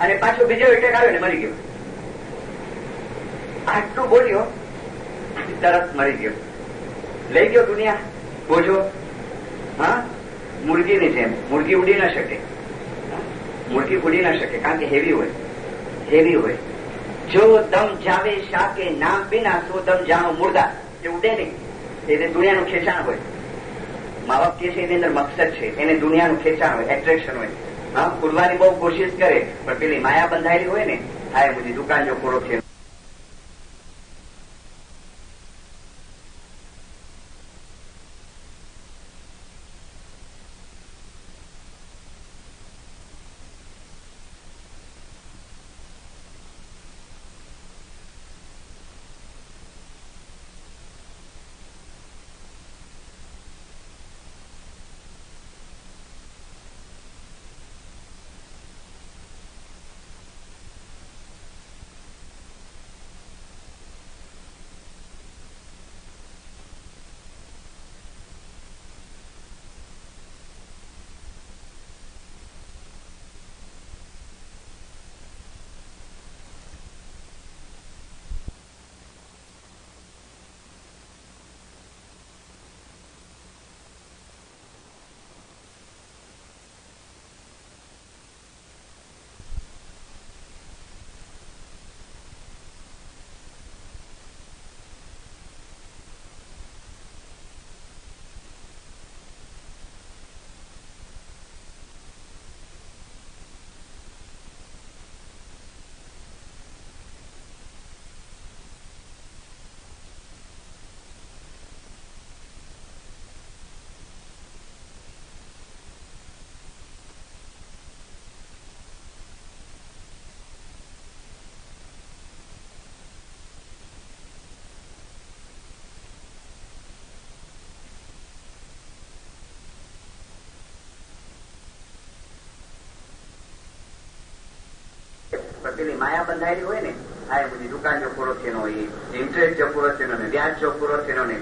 અને પાછો બીજો એટેક આવ્યો ને મરી ગયો. આટલું બોલ્યો તરત મરી ગયો. લઈ ગયો દુનિયા બોજો. હા, મુર્ગીની જેમ. મુર્ગી ઉડી ના શકે, મુર્ગી ઉડી ના શકે, કારણ કે હેવી હોય, હેવી હોય. જો દમ જાવે શાહ કે નામ બિના સો દમ જાણો મુર્દા, એ ઉડે નહીં. એને દુનિયાનું ખેંચાણ હોય. મા બાપ કે છે એની અંદર મકસદ છે, એને દુનિયાનું ખેંચાણ હોય, એટ્રેક્શન હોય. હા, ઉડવાની બહુ કોશિશ કરે પણ પેલી માયા બંધાયેલી હોય ને, હા, બધી દુકાન જો પૂરો છે. પેલી માયા બંધાયેલી હોય ને, આ બધી દુકાન જો પૂરો થયેલો હોય, ઇન્ટરેસ્ટ જો પૂરો થયેલો ને, વ્યાજ જો પૂરો થયેલો ને,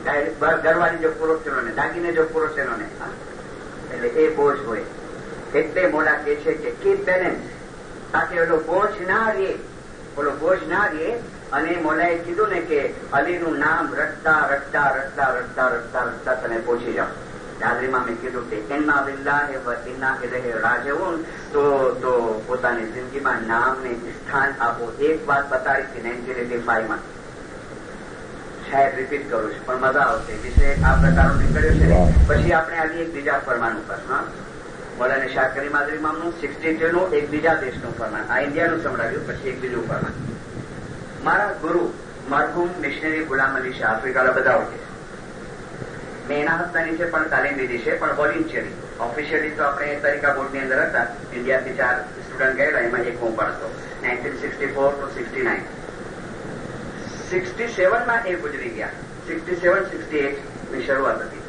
ઘરવાળી જો પૂરો થયેલો ને, દાગીને જો પૂરો થયેલો ને, એટલે એ બોજ હોય. એટલે મોડા કે છે કે કીપ બેલેન્સ, તાકે ઓલો બોજ ના રહે, ઓલો બોજ ના રહે. અને મોલાએ કીધું ને કે અલીનું નામ રટતા રટતા રટતા રટતા રટતા રટતા તમે પહોંચી જાઓ. હાજરીમાં મેં કીધું કે ઇન્ના બિલ્લાહિ વ ઇન્ના ઇલૈહિ રાજીઉન, તો પોતાની જિંદગીમાં નામને સ્થાન આપો. એક વાત બતાવી હતી 1985માં, શાયદ રિપીટ કરું છું પણ મજા આવશે. વિષય આ પ્રકારનો નીકળ્યો છે ને, પછી આપણે આવી એક બીજા ફરમાન ઉપર, હા, મોલાને શાહ કરીમ આઝરી ઇમામનું 62 નું એક બીજા દેશનું ફરમાન, આ ઇન્ડિયાનું સંભળાવ્યું, પછી એક બીજું ફરમાન. મારા ગુરુ મરહુમ મિશનરી ગુલામ અલી શાહ, આફ્રિકાના બધા ઓળખે. મેં એના હસ્તા નીચે પણ તાલીમ લીધી છે, પણ વોલેન્ટિયરી. ઓફિશિયલી તો આપણે તરીકા બોર્ડની અંદર હતા, ઇન્ડિયાથી 4 સ્ટુડન્ટ ગયેલા, એમાં એક હું પણ હતો. 1964 to 69. 67માં એ ગુજરી ગયા. 67-68 ની શરૂઆત હતી.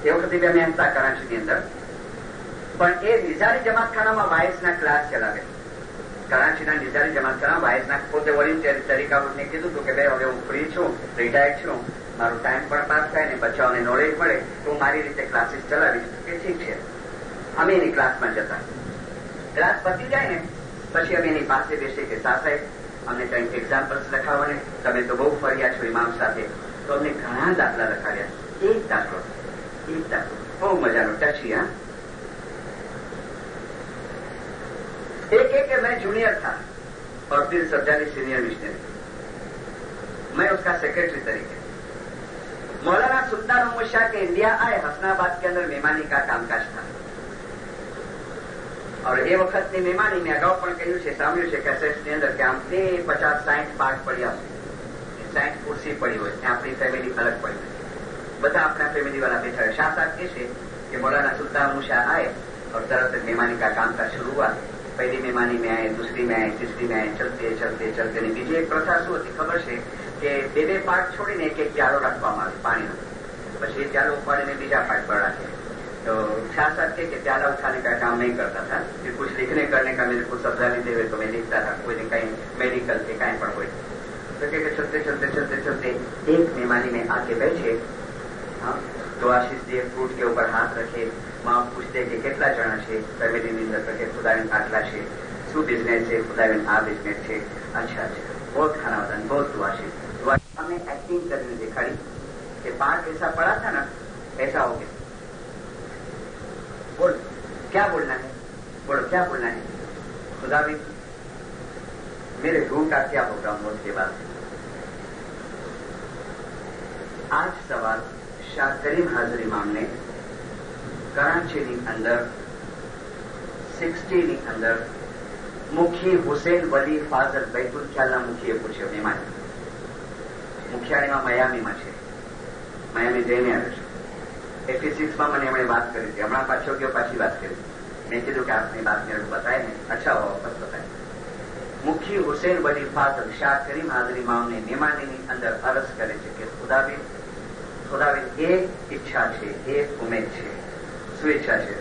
એ વખતે અમે હતા કરાચીની અંદર, પણ એ નિઝારી જમાતખાનામાં વાયસના ક્લાસ ચલાવે. કરાચીના નિઝારી જમાતખાના વાયસના પોતે વોલેન્ટિયર તરીકા બોર્ડને કીધું હતું કે ભાઈ હવે હું ફ્રી છું, રિટાયર્ડ છું, મારું ટાઈમ પણ પાસ થાય ને બચ્ચાઓને નોલેજ મળે તો હું મારી રીતે ક્લાસીસ ચલાવીશ. કે ઠીક છે. અમે એની ક્લાસમાં જતા. ક્લાસ પતી જાય ને પછી અમે એની પાસે બેસીએ કે સાહેબ અમને કંઈક એક્ઝામ્પલ્સ લખાવો ને, તમે તો બહુ ફર્યા છો ઇમામ સાથે. તો અમને ઘણા દાખલા લખાવ્યા. એક દાખલો બહુ મજાનો ટચી. હા, एक है कि मैं जूनियर था और फिर सरजानी सीनियर मिशनरी, मैं उसका सेक्रेटरी तरीके. मौलाना सुल्तान अहमद शाह के इंडिया आए, हसनाबाद के अंदर मेहमानी का कामकाज था. और ये वक्त की मेहमानी में अगाऊ पण कह્યું છે, સાંભળ્યું છે કેસેટ્સની અંદર કે આમથી 50-60 પાઠ પડ્યા હોય, 60 कुर्सी पड़ी હોય, ત્યાં આપણી ફેમિલી અલગ પડી હોય, બધા अपना फैमिली वाला बैठा है. शाह साहब कहते हैं कि मौलाना सुल्तान अहमद शाह आए और तरह से मेहमानी का कामकाज शुरू हुआ. पहली मेहमानी में आए, दूसरी में आए, तीसरी में आए, चलते चलते चलते ने बीजी एक प्रथा શું હતી ખબર છે કે બે પાઠ છોડીને એક પ્યાલો રાખવામાં આવે પાણીનો, પછી એ પ્યાલો ઉપાડીને બીજા પાઠ પર રાખે. तो शाह साहब के प्याला उठाने का काम नहीं करता था, फिर कुछ लिखने करने का मेरे को सब्जा नहीं देवे तो मैं लिखता था, कोई कहीं मेडिकल के कहीं पर कोई. तो चलते चलते चलते चलते एक मेहमानी में आके बैठे. हाँ, तो आशीष दिए, फ्रूट के ऊपर हाथ रखे, माँ पूछते कि કેટલા જણા છે ફેમિલીની અંદર, તો કે ખુદાબેન આટલા છે, શું બિઝનેસ છે, ખુદાબેન આ બિઝનેસ છે, अच्छा अच्छा, बहुत खाना बता, बहुत दुआ છે। हमने एक्टिंग करने दिखाई कि पाठ ऐसा पड़ा था ना, ऐसा हो गया। बोल क्या बोलना है, बोलो क्या बोलना है। खुदाबेन मेरे रूह का क्या होगा मौत के बाद। आज सवाल શાહ કરીમ હાજરી મામને કરાચીની અંદર 60ની અંદર મુખી હુસેન વલી ફાઝલ બૈતુલ ખ્યાલના મુખીએ પૂછ્યો, મહેમાન મુખ્યાણીમાં મયામીમાં છે, મયામી જઈને આવ્યો છે। 86માં મને એમણે વાત કરી હતી, હમણાં પાછો ગયો, પાછી વાત કરી। મેં કીધું કે આપની बात मेरे को बताए नहीं, अच्छा हुआ वापस बताए। मुखी हुसैन वली फाजल શાહ કરીમ હાજરી મામને નિમાણીની અંદર અરજ કરે છે કે ખુદાબેન एक इच्छा है, एक उम्मीद है, स्वेच्छा है।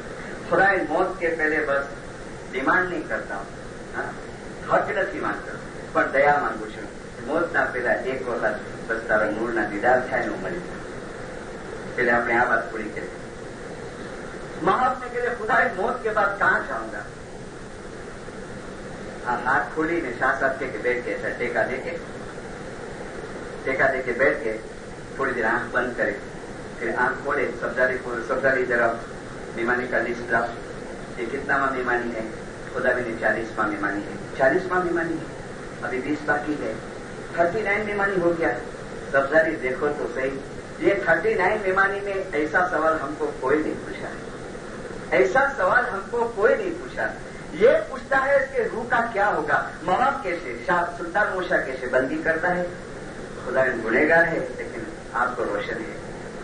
खुदा मौत के पहले बस डिमांड नहीं करता हूं, हक नहीं मांगता, पर दया मांगू छू। मौत ना पहला एक वक्त बस तारा नूर ना दीदार थाय ने मरी जाए, पहले अपने आ बात पूरी करें। महाप ने कहे खुदा मौत के बाद कहां जाऊंगा। हाथ खोली ने शाह साहब के बैठ के ऐसा टेका देके बैठ के थोड़ी देर आंख बंद करे, फिर आंख खोले, सब्जारी जरा मेहमानी का लिस्ट ला, ये कितनावा मेहमानी है। खुदाबेन 40वां मेहमानी है, 40वां मेहमानी है, अभी 20 बाकी है, 39 मेहमानी हो गया। सब्जारी देखो तो सही, ये 39 मेहमानी में ऐसा सवाल हमको कोई नहीं पूछा है, ऐसा सवाल हमको कोई नहीं पूछा। ये पूछता है इसके रूह का क्या होगा। मवाब कैसे, शाह सुल्तान मूसा कैसे बंदी करता है। खुदाबेन गुनहगार है लेकिन आपको रोशन है,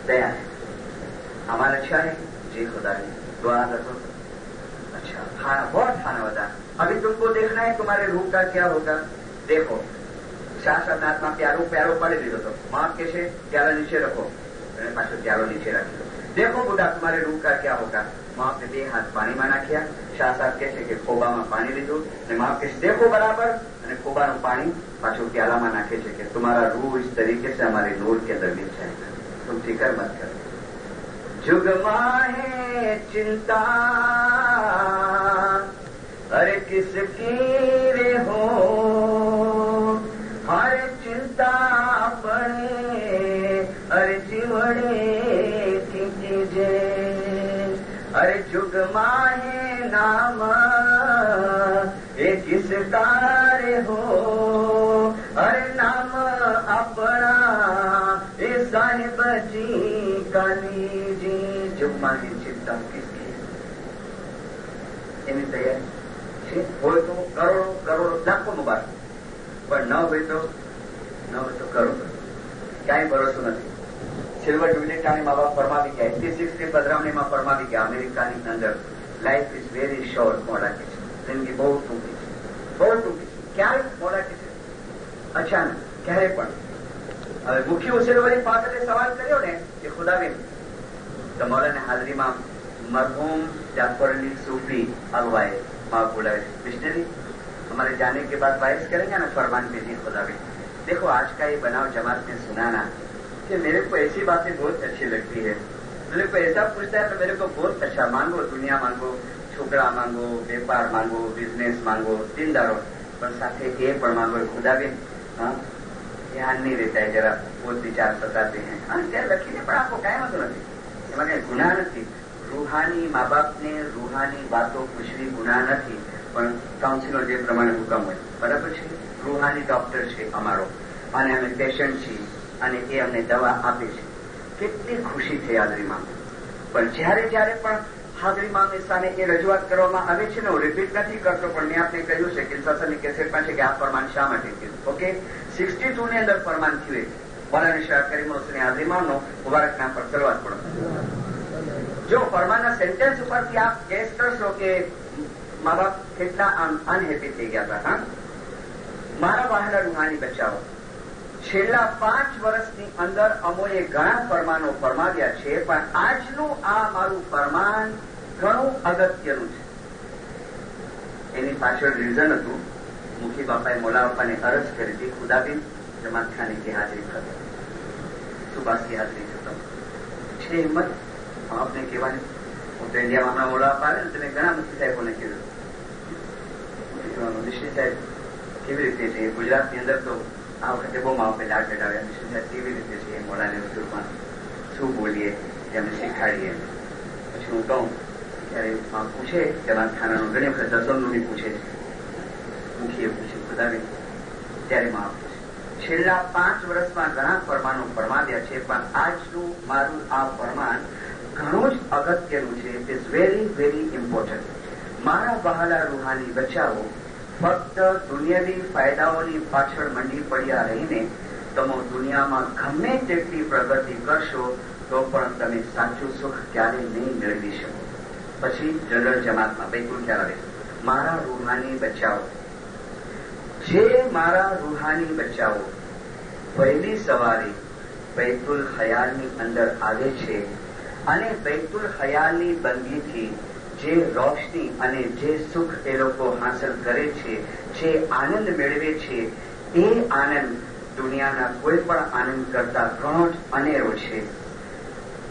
दया है, हमारा अच्छा है जी। खुदा ने दुआ रखो, अच्छा खाना, बहुत खाना बता। अभी तुमको देखना है तुम्हारे रूह का क्या होगा। देखो शाह साहब में प्यारो प्यारो पड़े दीधो तो माँ कैसे प्यारा नीचे रखो, पास प्यारो नीचे रखी दो। देखो बुढ़ा तुम्हारे रूह का क्या होगा। माँ पे 2 हाथ पानी में नाख्या, शाह साहब कहते कि खोबा में पानी लीधो, माँ कहते देखो बराबर, खोबा पानी पाछो प्याला में नाखे છે कि तुम्हारा रूह इस तरीके से हमारे नूर के अंदर मिल जाएगा, तुम फिक्र मत करो। जुगमा है चिंता अरे किसकी रे हो, हर चिंता पड़े अरे जीवड़े की कीजे। अरे जुगमा है नाम ये किसका रे हो, अरे नाम अपना ये साहिब जी का लीजी। जुगमा की चिंता किसकी એની તૈયારી છે, હોય તો કરોડો કરોડો લાખો મુબારક, પણ ન હોય તો કરોડો, ક્યાંય ભરોસો નથી। સિલ્વર જુબલી ટાણી મા બાપ ફરમાવી ગયા, 86 ની પધરામણીમાં ફરમાવી ગયા, અમેરિકાની અંદર લાઈફ ઇઝ વેરી શોર્ટ, મોડાકી છે, જિંદગી બહુ ટૂંકી છે, બહુ ટૂંકી છે, ક્યારે મોડાકી છે, અચાનક ક્યારે પણ। હવે મુખી હુસેન વલી ફાઝલે સવાલ કર્યો ને કે ખુદાબેન તો મૌલાના હાજરીમાં मरहूम जाफर अली सूफी अगवाए माँ बोला मिशनरी हमारे जाने के बाद वायस करेंगे ना फरमान में जी खुदाबेन देखो आज का ये बनाव जमात ने सुनाना कि मेरे को ऐसी बातें बहुत अच्छी लगती है, मेरे को ऐसा पूछता है तो मेरे को बहुत अच्छा, मांगो दुनिया मांगो, छोकरा मांगो, व्यापार मांगो, बिजनेस मांगो, दीनदारो, पर साथे ये पण मांगो खुदाबेन। ध्यान नहीं रहता है, जरा बहुत विचार सताते हैं। क्या लखी ने पण आपको क्या मतलब नहीं, એમાં કઈ ગુના નથી। રૂહાની મા બાપને રૂહાની વાતો પૂછવી ગુના નથી, પણ કાઉન્સિલર જે પ્રમાણે હુકમ હોય બરાબર છે। રૂહાની ડોક્ટર છે અમારો અને અમે પેશન્ટ છીએ અને એ અમને દવા આપે છે, કેટલી ખુશી થઈ હાજરીમાં। પણ જ્યારે જ્યારે પણ હાજરીમાં સામે એ રજૂઆત કરવામાં આવે છે ને, હું રિપીટ નથી કરતો, પણ મેં આપને કહ્યું છે કે સત્સંગની કેસેટમાં છે કે આ ફરમાન શા માટે થયું। ઓકે, 62 ની અંદર ફરમાન થયું, मौलाना शाह करीम हुसैन हाजरीमान मुबारक नाम पर चलवा पड़ो। जो फरमाना सेंटेंस पर आप गेस करशो कि माँ बाप કેટલા અનહેપી થઈ ગયા હતા। હા, મારા વહાલા રૂહાની બચાવો, છેલ્લા 5 વર્ષની અંદર અમોએ ઘણા ફરમાનો ફરમાવ્યા છે, પણ આજનું આ મારું ફરમાન ઘણું અગત્યનું છે। એની પાછળ રીઝન હતું, મુખી બાપાએ મોલા બાપાને અરજ કરી હતી, ખુદાબેન જમાત ખાની की हाजिरी खत्म, सुभाष की हाजिरी खत्म, છે હિંમત આપને કહેવાની? હું તો ઇન્ડિયામાં હમણાં મોડા પાડે ને તમે ઘણા મુખ્ય સાહેબોને કીધું નિશ્ચિત સાહેબ કેવી રીતે છે ગુજરાતની અંદર તો આ વખતે બહુ માવકે લાગ બેઠાવ્યા નિશ્ચિત સાહેબ કેવી રીતે છે મોડાને ઉદ્યોગમાં શું બોલીએ એમને શીખાડીએ. પછી હું કહું ત્યારે પૂછે તેમાં ખાનાનું ઘણી વખત દસમનું બી પૂછે છે મુખીએ પૂછે બધાને ત્યારે માં પૂછે. છેલ્લા 5 વર્ષમાં ઘણા ફરમાનો ફરમાવ્યા છે પણ આજનું મારું આ ફરમાન ઘણું જ અગત્યનું છે. It is very very important. મારા વહાલા રૂહાની બચ્ચાઓ, ફક્ત દુનિયાવી ફાયદાઓની પાછળ મંડી પડ્યા રહીને તમે દુનિયામાં ગમે તેટલી પ્રગતિ કરશો તો પણ તમે સાચું સુખ ક્યારેય નહીં મેળવી શકો. પછી જનરલ જમાતમાં બિલકુલ ખ્યાલ આવે. મારા રૂહાની બચ્ચાઓ, જે મારા રૂહાની બચ્ચાઓ પહેલી સવારે બૈતુલ ખયાલની અંદર આવે છે અને બૈતુલ ખયાલની બંદગીથી જે રોશની અને જે સુખ એ લોકો હાંસલ કરે છે, જે આનંદ મેળવે છે, એ આનંદ દુનિયાના કોઈ પણ આનંદ કરતા ઘણો જ અનેરો છે.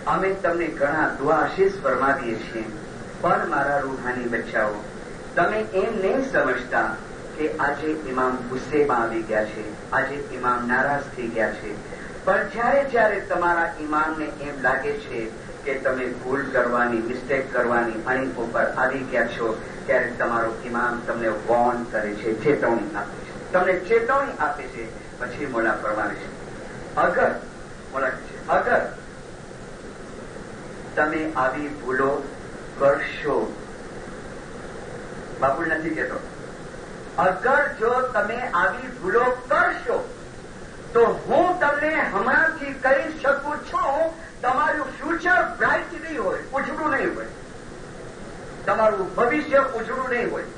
અમે તમને ઘણા દુઆ આશીષ ફરમાવીએ છીએ પણ મારા રૂહાની બચ્ચાઓ, તમે એમ નહીં સમજતા કે આજે ઇમામ ગુસ્સેમાં આવી ગયા છે, આજે ઇમામ નારાજ થઈ ગયા છે. પણ જ્યારે જ્યારે તમારા ઇમામને એમ લાગે છે કે તમે ભૂલ કરવાની, મિસ્ટેક કરવાની અણી ઉપર આવી ગયા છો, ત્યારે તમારો ઇમામ તમને વોર્ન કરે છે, ચેતવણી આપે છે, તમને ચેતવણી આપે છે. પછી મોલા ફરમાવે છે, અગર તમે આવી ભૂલો કરશો, બાપુ નથી કહેતો, અગર જો તમે આવી ભૂલો કરશો તો હું તમને હમણાંથી કહી શકું છું, તમારું ફ્યુચર બ્રાઇટ નહીં હોય, ઉજળું નહીં હોય, તમારું ભવિષ્ય ઉજળું નહીં હોય.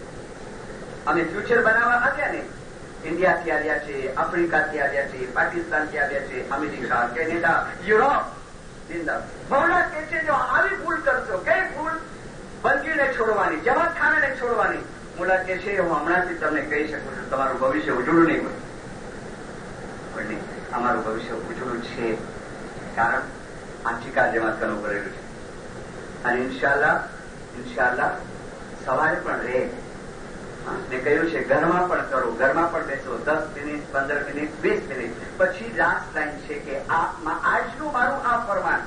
અમે ફ્યુચર બનાવવા આવ્યા ને, ઇન્ડિયાથી આવ્યા છે, આફ્રિકાથી આવ્યા છે, પાકિસ્તાનથી આવ્યા છે, અમેરિકા, કેનેડા, યુરોપ. મૌલા કે છે જો આવી ભૂલ કરશો, કઈ ભૂલ? બંદગીને છોડવાની, જમાતખાનાને છોડવાની. મોલા કે છે હું હમણાંથી તમને કહી શકું છું, તમારું ભવિષ્ય ઉજળું નહીં હોય. પણ અમારું ભવિષ્ય ઉજળું છે, કારણ આંચિકા જમાતખાનું કરેલું છે. અને ઇન્શાલ્લાહ સવારે પણ રહે. મેં કહ્યું છે ઘરમાં પણ કરો, ઘરમાં પણ બેસો, 10 મિનિટ, 15 મિનિટ, 20 મિનિટ. પછી લાસ્ટ લાઈન છે કે આજનું મારું આ ફરમાન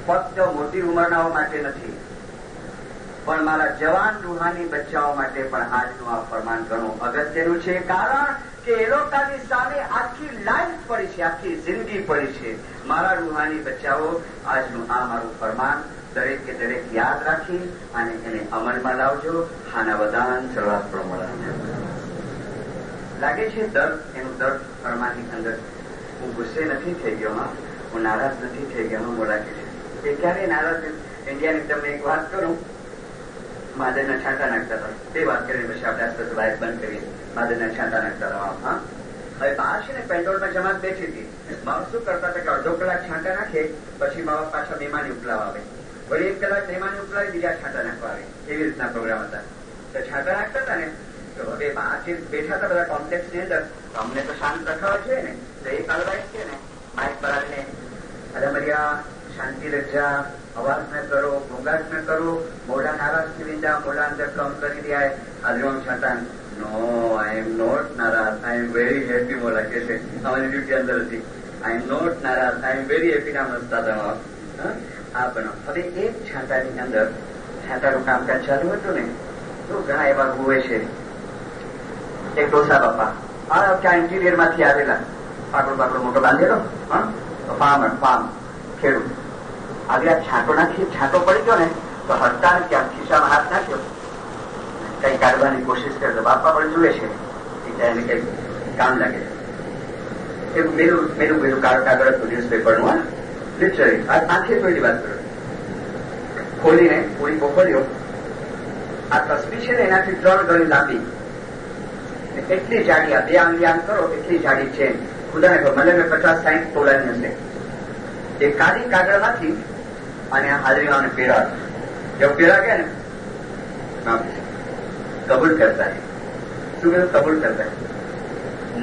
ફક્ત મોટી ઉંમરનાઓ માટે નથી, પણ મારા જવાન રૂહાની બચ્ચાઓ માટે પણ આજનું આ ફરમાન ઘણું અગત્યનું છે. કારણ કે એ લોકોની સામે આખી લાઈફ પડી છે, આખી જિંદગી પડી છે. મારા રૂહાની બચ્ચાઓ, આજનું આ મારું ફરમાન દરેક કે દરેક યાદ રાખી અને એને અમલમાં લાવજો. ખાના બદાન સર્વાસ પ્રમાણ લાગે છે દર્દ, એનું દર્દ ફરમાની અંદર. હું ગુસ્સે નથી થઈ ગયો, હું નારાજ નથી થઈ ગયો. બોલા કે છે એ ક્યારે નારાજ? ઇન્ડિયાની તમને એક વાત કરું, માદરના છાંટા નાખતા હતા, તે વાત કરીને પછી આપણે આસપાસ વાયર બંધ કરીએ. માદરના છાંટા નાખતા હતા. હા, હવે બહાર છે ને પેટ્રોલમાં જમાત બેઠી હતી. માવ શું કરતા હતા કે અડધો કલાક છાંટા નાખે, પછી માવ પાછા મહેમાની ઉપલાવ આવે, વળી 1 કલાક મહેમાની ઉપલાવી, બીજા છાંટા નાખવા આવે. એવી રીતના પ્રોગ્રામ હતા. તો છાંટા નાખતા હતા ને, તો હવે બહારથી બેઠા હતા બધા કોમ્પ્લેક્સ ની અંદર. અમને તો શાંત રખાવા છે ને, તો એક અલવાઈસ છે ને માઇક પર આવીને, અરે મર્યા શાંતિ રજા, અવાજ ન કરો, ઘોંઘાટ ન કરો, મોઢા નારાજ થી વિંદા, મોઢા અંદર કમ કરી દે. આજરોમ છતાં નો, આઈ એમ નોટ નારાજ, આઈ એમ વેરી હેપી. બોલા કે છે અમારી ડ્યુટી અંદર હતી, આઈ એમ નોટ નારાજ, આઈ એમ વેરી હેપી. નામ હસતા હતા. આ બનો. હવે એક છાંટાની અંદર છાંટાનું કામકાજ ચાલુ હતું ને, તો ઘણા એવા હોય છે. એક ડોસા બાપા ક્યાં ઇન્ટિરિયર માંથી આવેલા, પાકડો મોટો બાંધેલો, ફાર્મ ખેડૂત આવી આ છાંટો નાખી, છાંટો પડી ગયો ને તો હડતા ક્યાં ખિસ્સામાં હાથ નાખ્યો, કઈ કાઢવાની કોશિશ કરતો. બાપા પણ જુએ છે એને કઈ કામ લાગે છે. મેરું કાગળ હતું ન્યુઝપેપરનું, લિટરલી આંખે જોઈને વાત કરો. ખોલીને પૂરી ખોલ્યો, આ તસબી છે ને એનાથી 3 ગણી લાંબી, એટલી જાડી, આ 2 આંગળી આમ કરો એટલી જાડી છે. ખુદાને મને 50-60 તોલાની હશે. એ કાળી કાગળમાંથી અને આ હાજરીમાં પેડા, જો પેડા ગયા ને કબૂલ કરતા. શું કહ્યું? કબૂલ કરતા.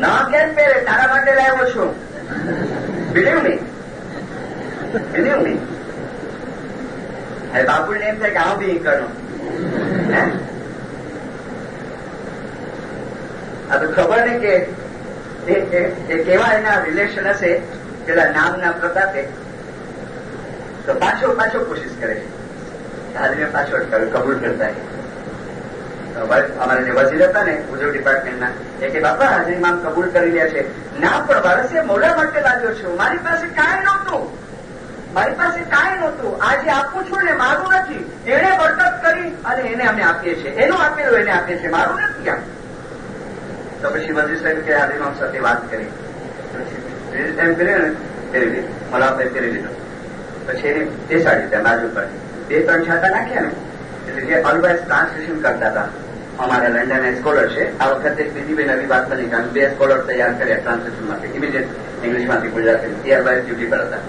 ના કેમ પહેરે? તારા માટે લાવ્યો છું. બિલીવ નહીં. એવું નહીં. હવે બાપુને એમ થાય કે આ બી કરું. આ તો ખબર ને કે કેવા એના રિલેશન હશે પેલા નામના પ્રતાપે, તો પાછો કોશિશ કરે છે. હાજરી પાછો કબૂલ કરતા અમારે જે વઝીર હતા ને ઉદ્યોગ ડિપાર્ટમેન્ટના, એ કે બાપા હાજરીમાં કબૂલ કરી લે છે. ના પણ વારસે મોઢા માટે લાગ્યો છું, મારી પાસે કાંઈ નહોતું. આજે આપું છું ને મારું નથી. એને બરકત કરી અને એને અમે આપીએ છીએ, એનું આપેલું એને આપીએ છીએ, મારું નથી આમ. તો પછી વઝીર સાહેબ કે હાજરીમાં સાથે વાત કરી, એમ કર્યું ને ફેરી લીધું, મલાભાઈ ફેરી લીધું. પછી એને બેસાડી ત્યાં બાજુ પર 2-3 છાતા નાખ્યા ને, એટલે જે ઓલવેઝ ટ્રાન્સલેશન કરતા હતા અમારા લંડન સ્કોલર છે. આ વખતે બીજી બી નવી વાત બની, કારણ 2 સ્કોલર તૈયાર કર્યા ટ્રાન્સલેશન માટે, ઇમિડિયેટ ઇંગ્લિશમાંથી ગુજરાતી. એ અલવાઇઝ ડ્યુટી પર હતા.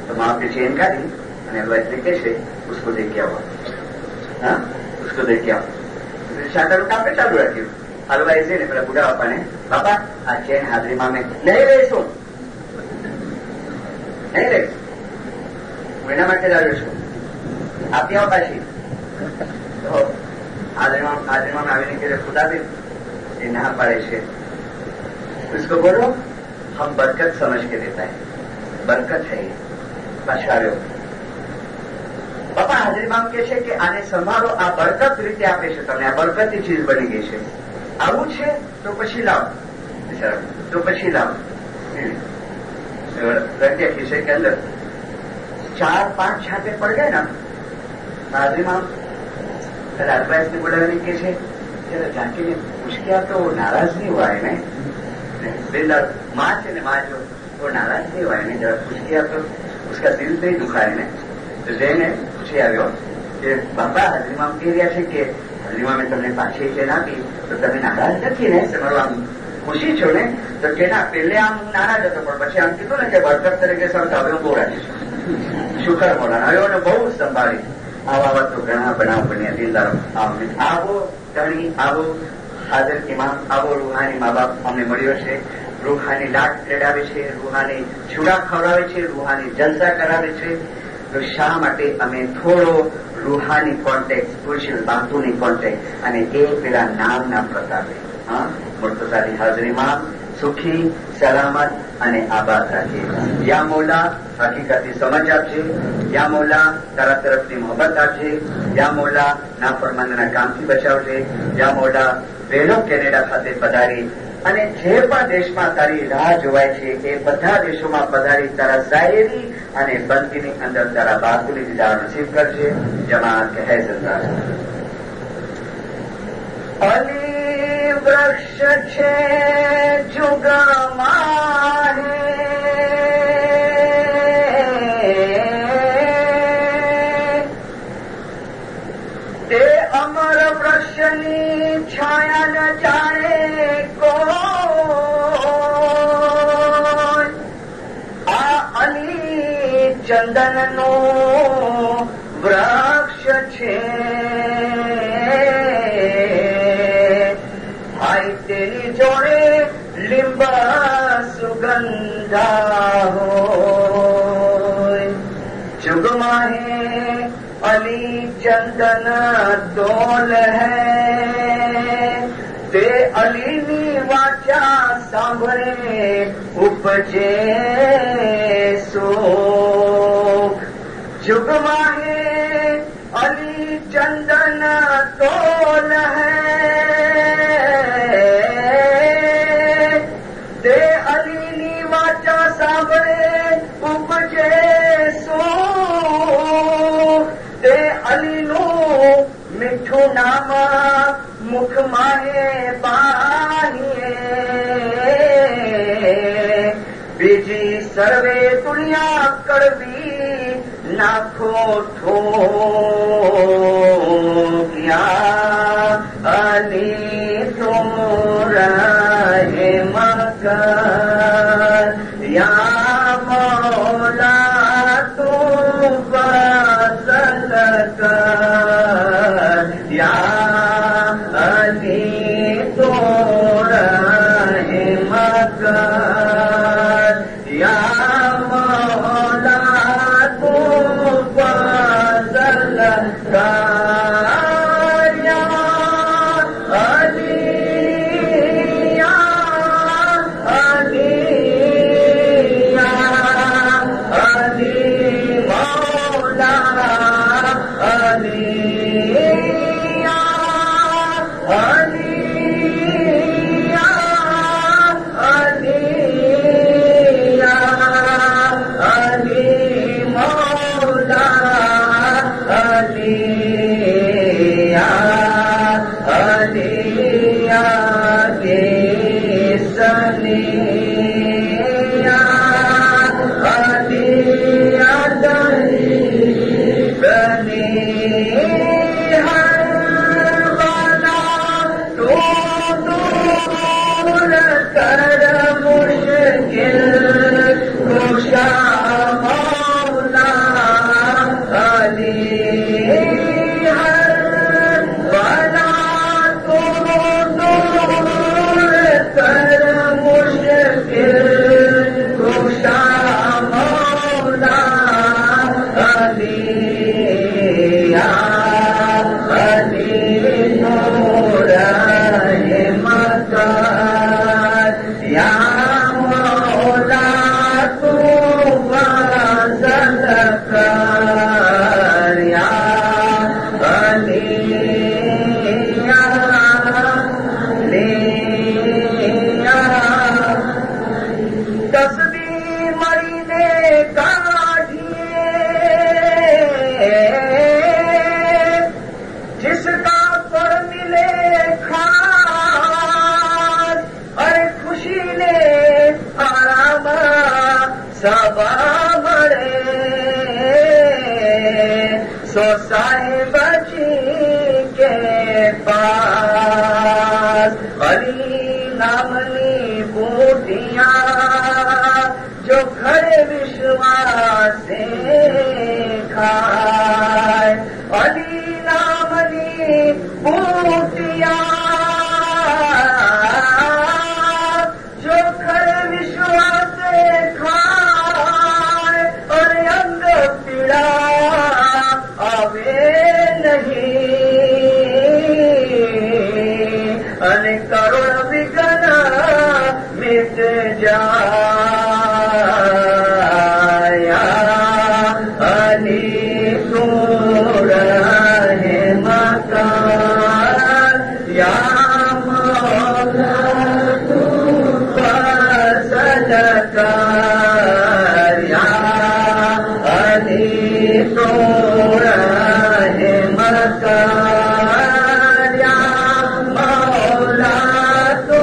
તો वहां पे चेन काटी અને અલવાઇઝ ને કહે છે उसको देख के आओ. हाँ, उसको देख के आओ. છાતાનું કામ ચાલુ રાખ્યું. અલવાઇઝ ને પેલા બુઢા બાપાને, બાપા આ ચેન હાજરીમાં મેં નહીં લઈશું, નહીં લઈશ, હું એના માટે જ આવ્યો છું, આપી આવો પાછી. તો हाजरीमा आने के लिए खुदा भी ना पाड़े છે. उसको बोलो हम बरकत समझ के देता है, बरकत है. पाછો આવ્યો. બાપા હાજરીમાં કે છે કે આને સંભાળો, આ બરકત રીતે આપે છે તમને, આ બરકતની ચીજ બની ગઈ છે. આવું છે તો પછી લાવો, તો પછી લાવો. रखे खीसे के अंदर 4-5 छापे पड़ गए ना हाजरीमा. एडवाइस ने बोला के जरा जाके ने पूछ किया तो नाराज नहीं हुआ है नहीं, माँ से ने माँ जो वो नाराज नहीं हुआ है नहीं, जरा पूछ किया तो उसका दिल तो ही दुखा है नहीं. तो जैने पूछे આવ્યો કે બાપા હાજરીમાં કહી રહ્યા છે કે હાજરીમાં મેં તમને પાછી ચેન આપી તો તમે નારાજ નથી ને, તમારું આમ ખુશી છો ને? તો કે ના, પેલે આમ નારાજ હતો પણ પછી આમ કીધું ને કે બરકત તરીકે સમજો, હવે હું બહુ રાજી છું. શુકર મોલાના હવે એને બહુ સંભાળી. આવા તો ઘણા બનાવ બન્યા દિલદારો. આવો ધણી, આવો હાજર ઇમામ, આવો રૂહાની મા બાપ અમને મળ્યો છે. રૂહાની લાટ લેડાવે છે, રૂહાની છૂડા ખવડાવે છે, રૂહાની જલસા કરાવે છે. તો શા માટે અમે થોડો રૂહાની કોન્ટેક્ટ, સ્પિરિચ્યુઅલ બાંધુની કોન્ટેક્ટ અને એ પેલા નામના પ્રતાપે મુર્તઝાની હાજરીમાં સુખી, સલામત અને આબાદ રાખે. યા મોલા હકીકતની સમજ આપજે, યા મોલા તારા તરફની મોહબ્બત આપજે, યા મોલા નાફરમાનના કામથી બચાવજે, યા મોલા વહેલો કેનેડા ખાતે પધારી અને જે પણ દેશમાં તારી રાહ જોવાય છે એ બધા દેશોમાં પધારી તારા ઝાહેરી અને બંદગીની અંદર તારા બાતુની દીદાર નસીબ કરજે. જમાત કહે જતા અલી વૃક્ષ છે જુગમાં તે અમર વૃક્ષની છાયા ન જાણે કોઈ. આ અલી ચંદનનું વૃક્ષ છે, તેની જોડે લીંબ સુગંધા હોય. જુગમાં હે અલી ચંદન દોલ હૈ, તે અલીની વાચા સાંભળે ઉપજે સુખ. જુગમાં હે અલી ચંદન દોલ હૈ, સાંભળે ઉપજે સુખ. તે અલીનું મીઠું નામ મુખમાં હે બાનીએ. બીજી સર્વે દુનિયા કડવી નાખો ઠોક્યા. અલી તું રહે મકર, યા મૌલા તું ફઝલ કર. યા અલી તું રહમ કર, યા મૌલા सो साहिब जी के पास अली नामनी बूटियां जो खड़े विश्वास से खाए, अली नामनी बूटियां जो खड़े विश्वास से खाए, और अंग पीड़ा आवे नहीं, अने करोड़ विघ्न मिट जाया, अली तू रहे मकान या मौला तू फज़ल कर, या अली तू रहे मकान या मौला तू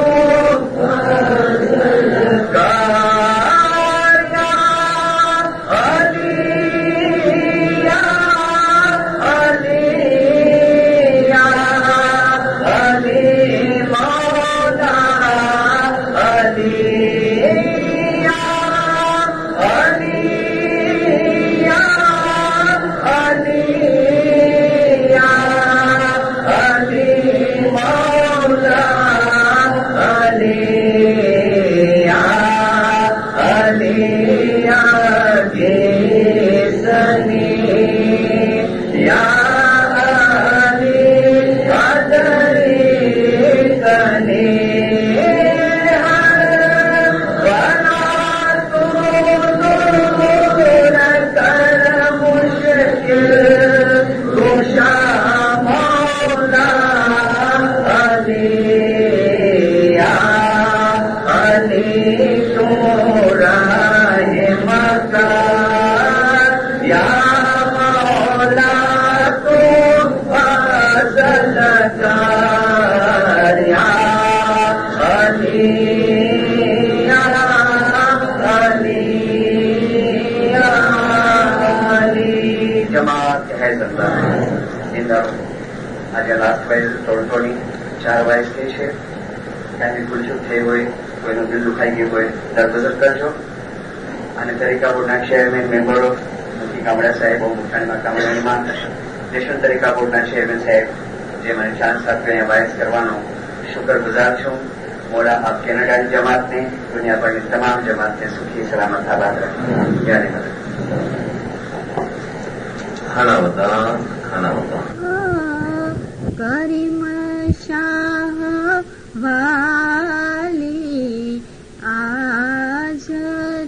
फज़ल कर, या अली या अली या अली मौला अली या अली या अली या अली मौला अली या अली या जिसनी या अली कदरी कनी बना तू दूर कर मुश्किल कुशा मौला अली या अली तू राहे मकान या मौला तू फज़ल कर, या अली या अली या अली। जमात है सकता इंदर આજે લાસ્ટ વાઇઝ થોડી 4 વાઇઝ થઈ છે, ક્યાંય ભૂલચૂક થઈ હોય, કોઈનું દિલ દુખાઈ ગયું હોય, દરગુજર કરજો. અને તરીકા બોર્ડના ચેરમેન મેમ્બરો નથી કામડા સાહેબ મોટાણીમાં કામડાણીમાં નેશનલ તરીકા બોર્ડના ચેરમેન સાહેબ જે મને ચાન્સ આપ્યો અહીંયા વાઇઝ કરવાનો શુક્રગુજાર છું. મોડા આપ કેનેડાની જમાતને દુનિયા પરની તમામ જમાતને સુખી સલામત આબાદ રાખે. ત્યારે खाना बता करीम शाह वाली आज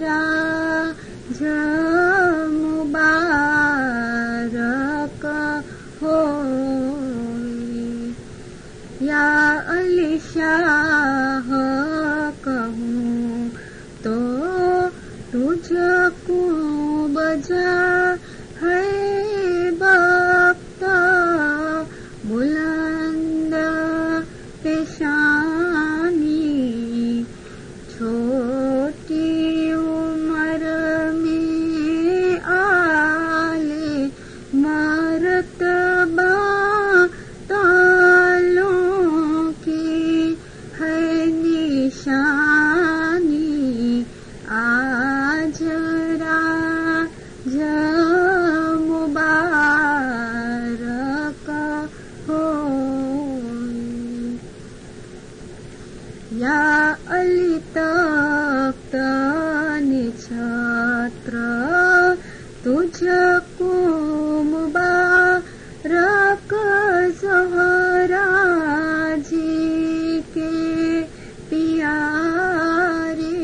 राज मुबारक हो, या अली शाह कहूँ तो तुझको बजा है बख्ता बुलंद पेशानी, छोटी उम्र में आले मर्तबा तालों की है निशानी, आज राज मुबारक हो, या अली तख्त निछत्र तुझको मुबारक, ज़हरा जी के प्यारे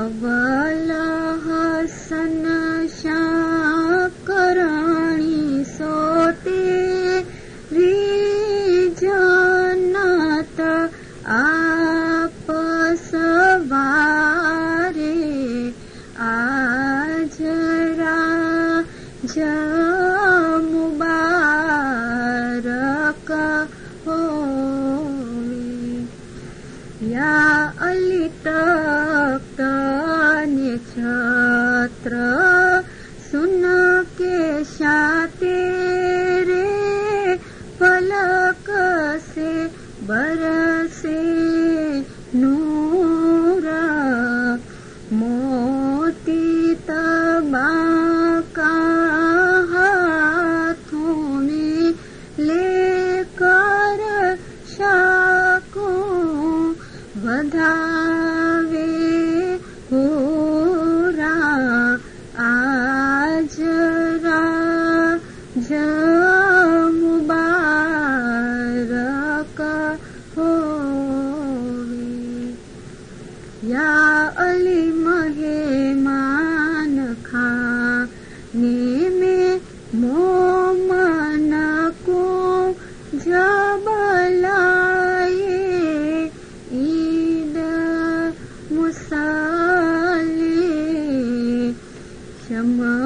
अव्वल हसन शाकरानी सोते री जन्नत आप सवारे, आज राज मुबारक हो, या अली तख्त निछत्र सुन के शान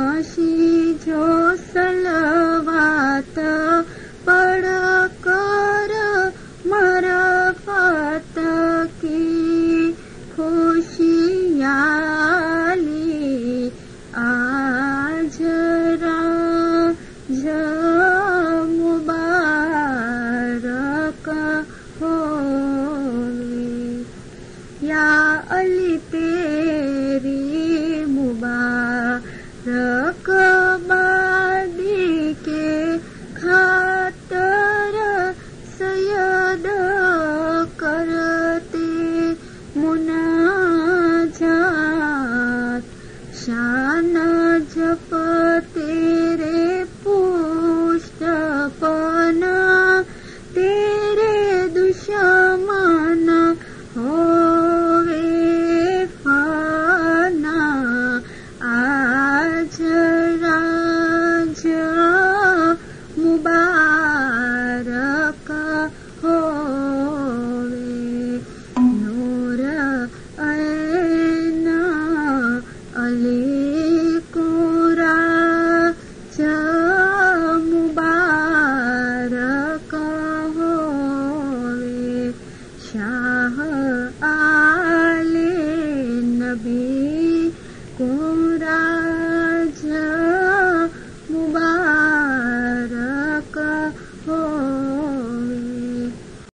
कशी जो सलवात पड़ कर मरफत की खुशियाली आज राज मुबारक होवे। या अली तेरी मुबारक बादी के खातर सयद करते मुनाजात शान जप तेरे पुष्टपना तेरे दुश्मन होवे फना आज राज मुबारक होवे। नूर ऐना अली को राज मुबारक होवे। शाह आले नबी को राज